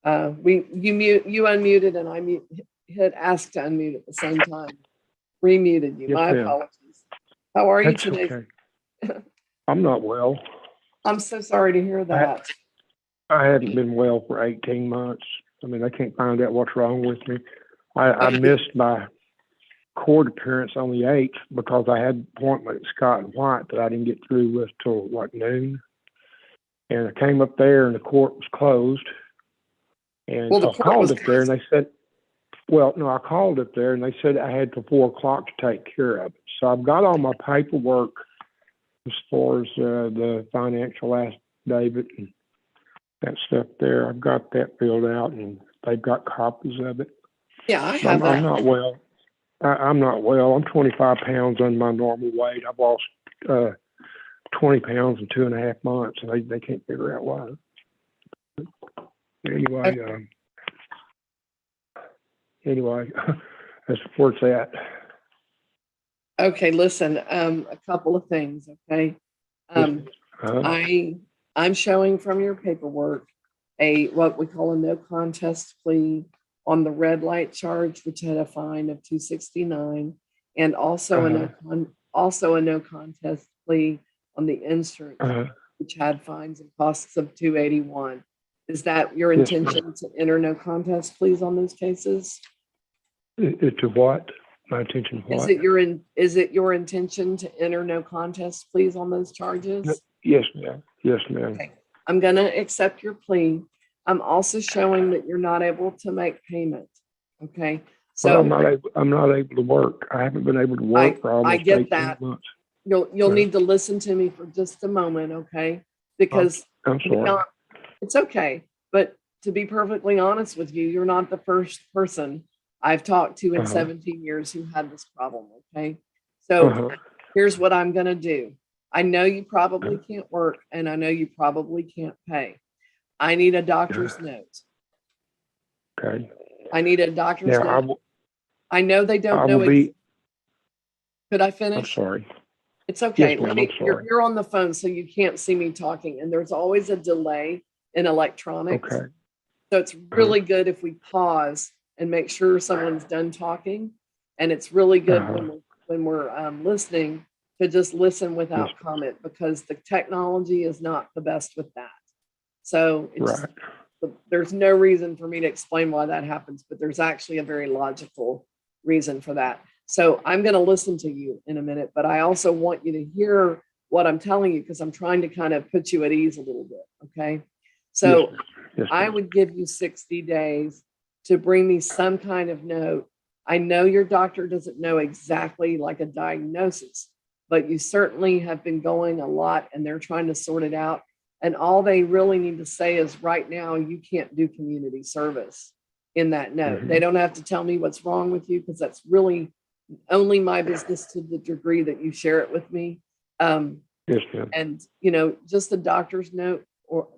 You unmuted and I hit ask to unmute at the same time. Remuted you. Yes, My ma'am. apologies. How are you That's today? okay. I'm not well. I'm so sorry to hear that. I haven't been well for 18 months. I mean, I can't find out what's wrong with me. I missed my court appearance on the 8th because I had an appointment at Scott and White that I didn't get through with till like noon. And I came up there and the court was closed. And Well, the so I court called was up there and they said, well, no, I called up there and they said I had till 4 o'clock to take care of it. So I've got all my paperwork as far as the financial affidavit and that stuff there. I've got that filled out and they've got copies of it. Yeah, I have I'm that. not well. I'm not well. I'm 25 pounds under my normal weight. I've lost 20 pounds in 2.5 months, and they can't figure out why. Anyway, that's where it's at. Okay, listen, a couple of things, okay? I'm showing from your paperwork what we call a no contest plea on the red light charge, which had a fine of $269, and also a no contest plea on the insurance, which had fines and costs of $281. Is that your intention to enter no contest pleas on those cases? To what? My intention what? Is it your intention to enter no contest pleas on those charges? Yes, ma'am. Yes, ma'am. Okay. I'm going to accept your plea. I'm also showing that you're not able to make payment. Okay. So well, I'm not able to work. I haven't been able to work for almost 18 months. You'll need to listen to me for just a moment, okay? Because I'm sorry. It's okay. But to be perfectly honest with you, you're not the first person I've talked to in 17 years who had this problem, okay? So here's what I'm going to do. I know you probably can't work and I know you probably can't pay. I need a doctor's note. Okay. I need a doctor's note. I know they don't know. Could I finish? I'm sorry. It's okay. Yes, ma'am, I'm sorry. You're on the phone, so you can't see me talking, and there's always a delay in electronics. Okay. So it's really good if we pause and make sure someone's done talking, and it's really good when we're listening to just listen without comment, because the technology is not the best with that. So there's no reason for me to explain why that happens, but there's actually a very logical reason for that. So I'm going to listen to you in a minute, but I also want you to hear what I'm telling you because I'm trying to kind of put you at ease a little bit. Okay. So I would give you 60 days to bring me some kind of note. I know your doctor doesn't know exactly like a diagnosis, but you certainly have been going a lot and they're trying to sort it out. And all they really need to say is right now, you can't do community service in that note. They don't have to tell me what's wrong with you because that's really only my business to the degree that you share it with me. And, just a doctor's note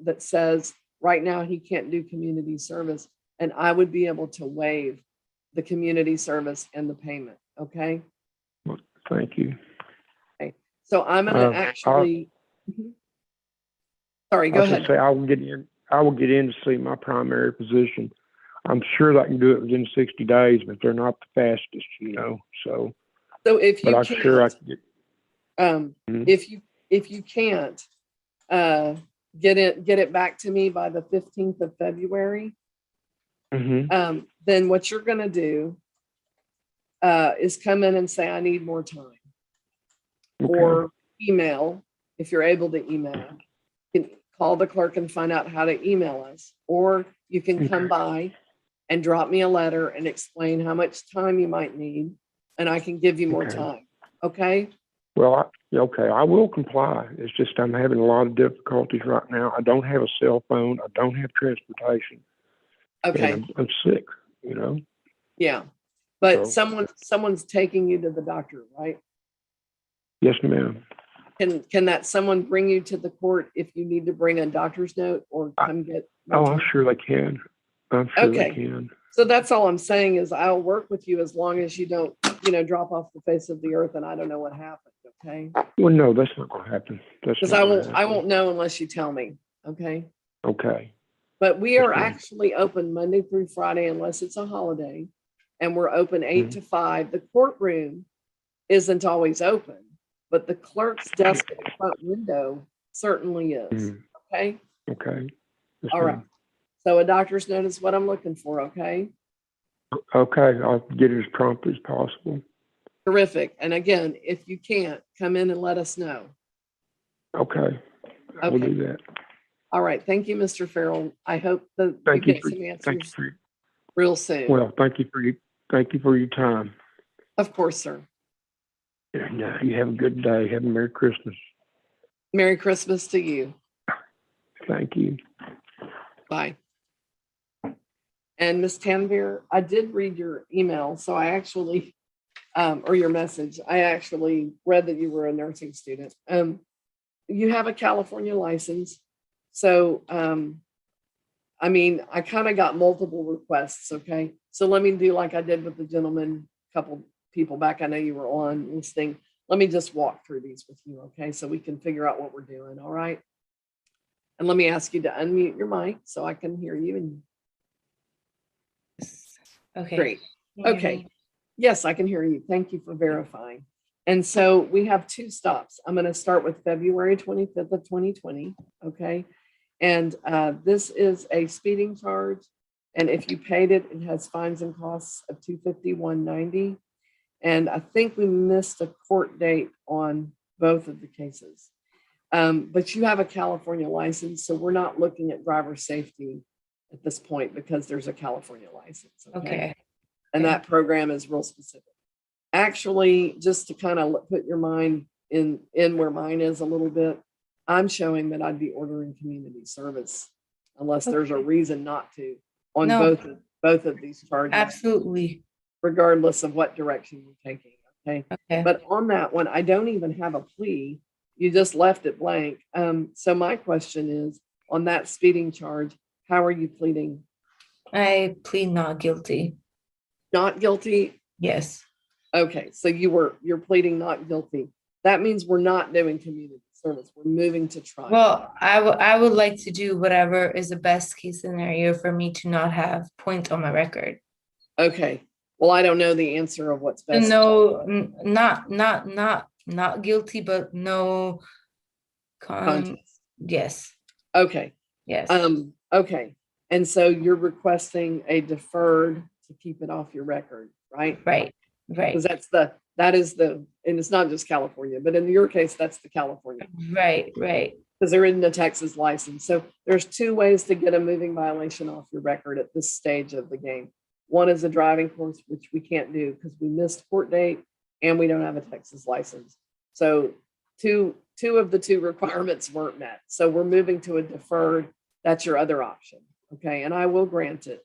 that says right now he can't do community service. And I would be able to waive the community service and the payment. Okay. Thank you. Okay. So I'm going to actually. Sorry, go ahead. I will get in to see my primary physician. I'm sure that I can do it within 60 days, but they're not the fastest, so if you I'm sure I can get. If you can't get it back to me by the 15th of February, then what you're going to do is come in and say, I need more time. Or email, if you're able to email. You can call the clerk and find out how to email us. Or you can come Okay. by and drop me a letter and explain how much time you might need, and I can give you more Okay. time. Okay? Well, okay, I will comply. It's just I'm having a lot of difficulties right now. I don't have a cell phone. I don't have transportation. Okay. And I'm sick, you know? Yeah. But So- someone's taking you to the doctor, right? Yes, ma'am. Can that someone bring you to the court if you need to bring a doctor's note or come get? Oh, I'm sure they can. I'm sure they Okay. can. So that's all I'm saying is I'll work with you as long as you don't, drop off the face of the earth and I don't know what happened. Okay? Well, no, that's not going to happen. That's Because not I gonna won't happen. know unless you tell me. Okay? Okay. But we Yes, are ma'am. actually open Monday through Friday unless it's a holiday. And we're open 8 Mhm. to 5. The courtroom isn't always open, but the clerk's desk at the front window certainly is. Mhm. Okay? Okay. Yes, All right. ma'am. So a doctor's note is what I'm looking for. Okay? Okay, I'll get it as promptly as possible. Terrific. And again, if you can't, come in and let us know. Okay. I will Okay. do that. All right. Thank you, Mr. Farrell. I hope that you Thank you get for, some thank you answers for, real soon. well, thank you for your time. Of course, sir. And you have a good day. Have a Merry Christmas. Merry Christmas to you. Thank you. Bye. And Ms. Tanvir, I did read your email, so I actually, or your message, I actually read that you were a nursing student. You have a California license. So, I mean, I kind of got multiple requests, okay? So let me do like I did with the gentleman, couple people back, I know you were on listening. Let me just walk through these with you, okay? So we can figure out what we're doing, all right? And let me ask you to unmute your mic so I can hear you. And Okay. great. Can you hear Okay. me? Yes, I can hear you. Thank you for verifying. And so we have 2 stops. I'm going to start with February 25th of 2020. Okay. And this is a speeding charge. And if you paid it, it has fines and costs of $251.90. And I think we missed a court date on both of the cases. But you have a California license, so we're not looking at driver safety at this point because there's a California license. Okay. And Okay. that program is real specific. Actually, just to kind of put your mind in where mine is a little bit, I'm showing that I'd be ordering community service unless there's a Okay. reason not to on No. both of these charges, Absolutely. regardless of what direction you're taking. Okay. Okay. But on that one, I don't even have a plea. You just left it blank. So my question is, on that speeding charge, how are you pleading? I plead not guilty. Not guilty? Yes. Okay, so you're pleading not guilty. That means we're not doing community service. We're moving to trial. Well, I would like to do whatever is the best case scenario for me to not have points on my record. Okay. Well, I don't know the answer of what's best. No, not guilty, but no Contest. yes. Okay. Yes. Okay. And so you're requesting a deferred to keep it off your record, right? Right. Right. Because and it's not just California, but in your case, that's the California. Right. Right. Because they're in the Texas license. So there's 2 ways to get a moving violation off your record at this stage of the game. One is a driving course, which we can't do because we missed court date and we don't have a Texas license. So two of the 2 requirements weren't met. So we're moving to a deferred. That's your other option. Okay. And I will grant it.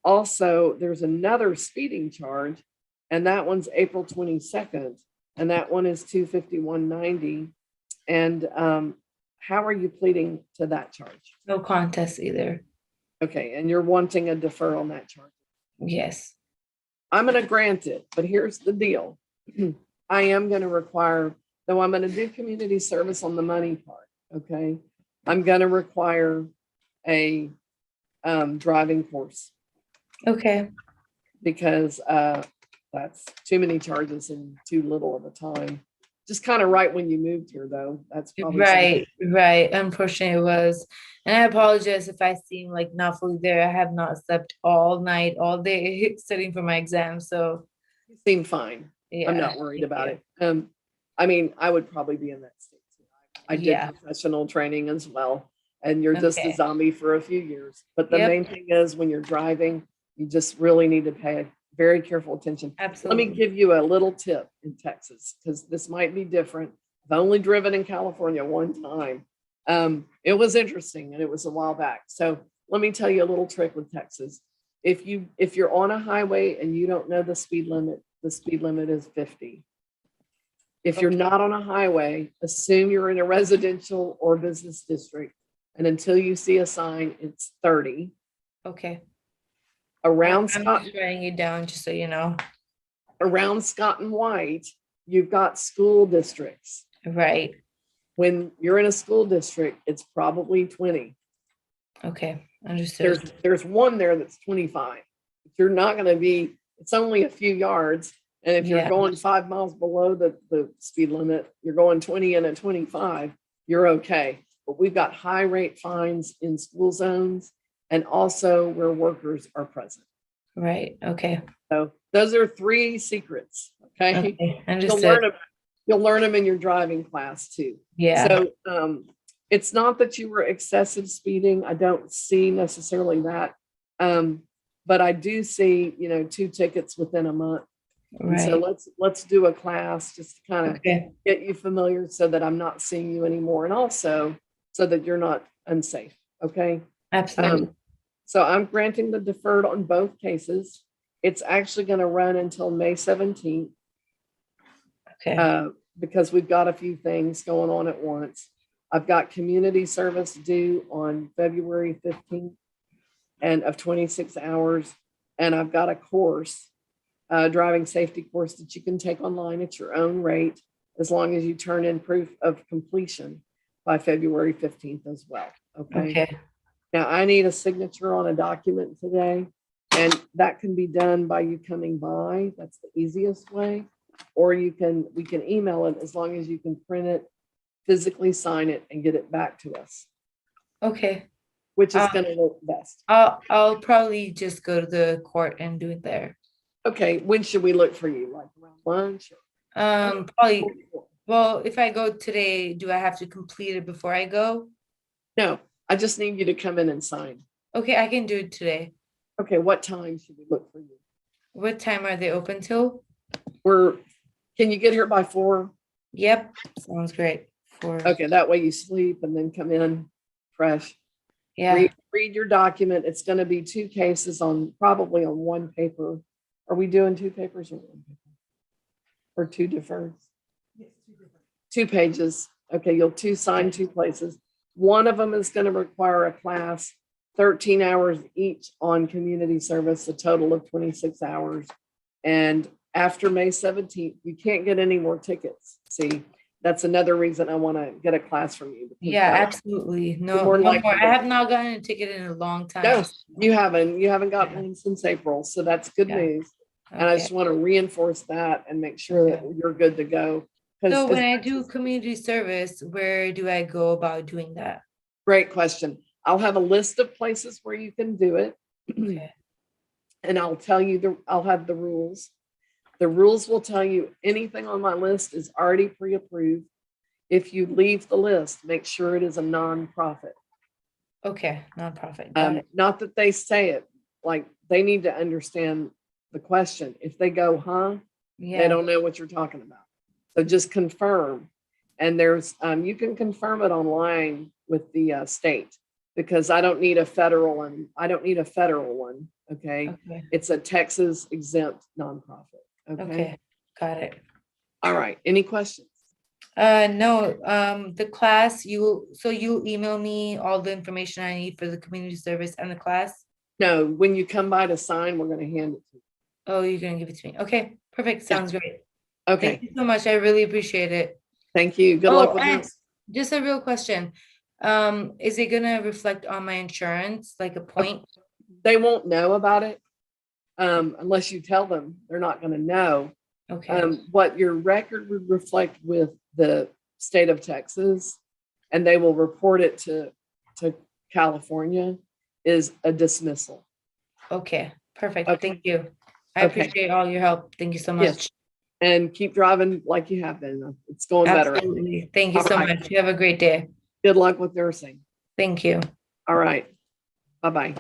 Also, there's another speeding charge, and that one's April 22nd, and that one is $251.90. And how are you pleading to that charge? No contest either. Okay, and you're wanting a deferral on that charge. Yes. I'm going to grant it, but here's the deal. I am going to require, though I'm going to do community service on the money part, okay? I'm going to require a driving course. Okay. Because that's too many charges in too little of a time. Just kind of right when you moved here, though. That's probably Right. Right. Unfortunately, it was. And I apologize if I seem like not fully there. I have not slept all night, all day studying for my exam. So you seem fine. yeah, I'm not worried about you. it. I mean, I would probably be in that state too. I did Yeah. professional training as well. and you're just a Okay. zombie for a few years. But the Yep. main thing is when you're driving, you just really need to pay very careful attention. Let Absolutely. me give you a little tip in Texas, because this might be different. I've only driven in California one time. It was interesting and it was a while back. So let me tell you a little trick with Texas. If you're on a highway and you don't know the speed limit is 50. If you're not on a highway, assume you're in a residential or business district. And until you see a sign, it's 30. Okay. Around I'm Scott, just writing it down just so you know. around Scott and White, you've got school districts. Right. When you're in a school district, it's probably 20. Okay. Understood. There's one there that's 25. You're not going to be, it's only a few yards. And if you're Yeah. going 5 miles below the speed limit, you're going 20 and a 25, you're okay. But we've got high rate fines in school zones and also where workers are present. Right. Okay. So those are 3 secrets. Okay. Okay. You'll Understood. learn them in your driving class too. Yeah. So it's not that you were excessive speeding. I don't see necessarily that. But I do see, 2 tickets within a month. And so Right. let's do a class just to kind of Okay. get you familiar so that I'm not seeing you anymore. And also so that you're not unsafe. Okay. Absolutely. So I'm granting the deferred on both cases. It's actually going to run until May 17th. Okay. Because we've got a few things going on at once. I've got community service due on February 15th and of 26 hours. And I've got a course, driving safety course that you can take online at your own rate, as long as you turn in proof of completion by February 15th as well. Okay. Okay. Now I need a signature on a document today, and that can be done by you coming by. That's the easiest way. Or we can email it, as long as you can print it, physically sign it, and get it back to us, Okay. which is going to work best. I'll probably just go to the court and do it there. Okay, when should we look for you? Like around lunch? Probably. Well, if I go today, do I have to complete it before I go? No, I just need you to come in and sign. Okay, I can do it today. Okay, what time should we look for you? What time are they open till? Can you get here by 4? Yep, sounds great. 4. Okay, that way you sleep and then come in fresh. Yeah. Read your document. It's going to be 2 cases probably on 1 paper. Are we doing 2 papers or 1 paper? Or 2 deferreds? 2 pages. Okay, you'll sign 2 places. One of them is going to require a class, 13 hours each on community service, a total of 26 hours. And after May 17th, you can't get any more tickets. See, that's another reason I want to get a class from you. Yeah, absolutely. No more more. likely I have not gotten a ticket in a long time. No, you haven't gotten one since April. So that's good Yeah. news. And I Okay. just want to reinforce that and make sure that you're good to go. 'Cause So when I it's- do community service, where do I go about doing that? Great question. I'll have a list of places where you can do it. Okay. And I'll tell you, I'll have the rules. The rules will tell you anything on my list is already pre-approved. If you leave the list, make sure it is a nonprofit. Okay, nonprofit. Got it. Not that they say it, like they need to understand the question. If they go, huh? Yeah. They don't know what you're talking about. So just confirm. And there's, you can confirm it online with the state, because I don't need a federal one. Okay. Okay. It's a Texas exempt nonprofit. Okay. Got it. All right. Any questions? No, the class, you email me all the information I need for the community service and the class? No, when you come by to sign, we're going to hand it to you. Oh, you're gonna give it to me. Okay, perfect. Sounds great. Okay. Thank you so much. I really appreciate it. Thank you. Good luck with and this. just a real question. Is it gonna reflect on my insurance, like a point? They won't know about it unless you tell them. They're not going to know. Okay. What your record would reflect with the state of Texas, and they will report it to California, is a dismissal. Okay, perfect. Okay. Thank you. I Okay. appreciate all your help. Thank you so much. Yes. And keep driving like you have been. It's going better. Absolutely. Thank you All so right. much. You have a great day. Good luck with nursing. Thank you. All right. Bye-bye.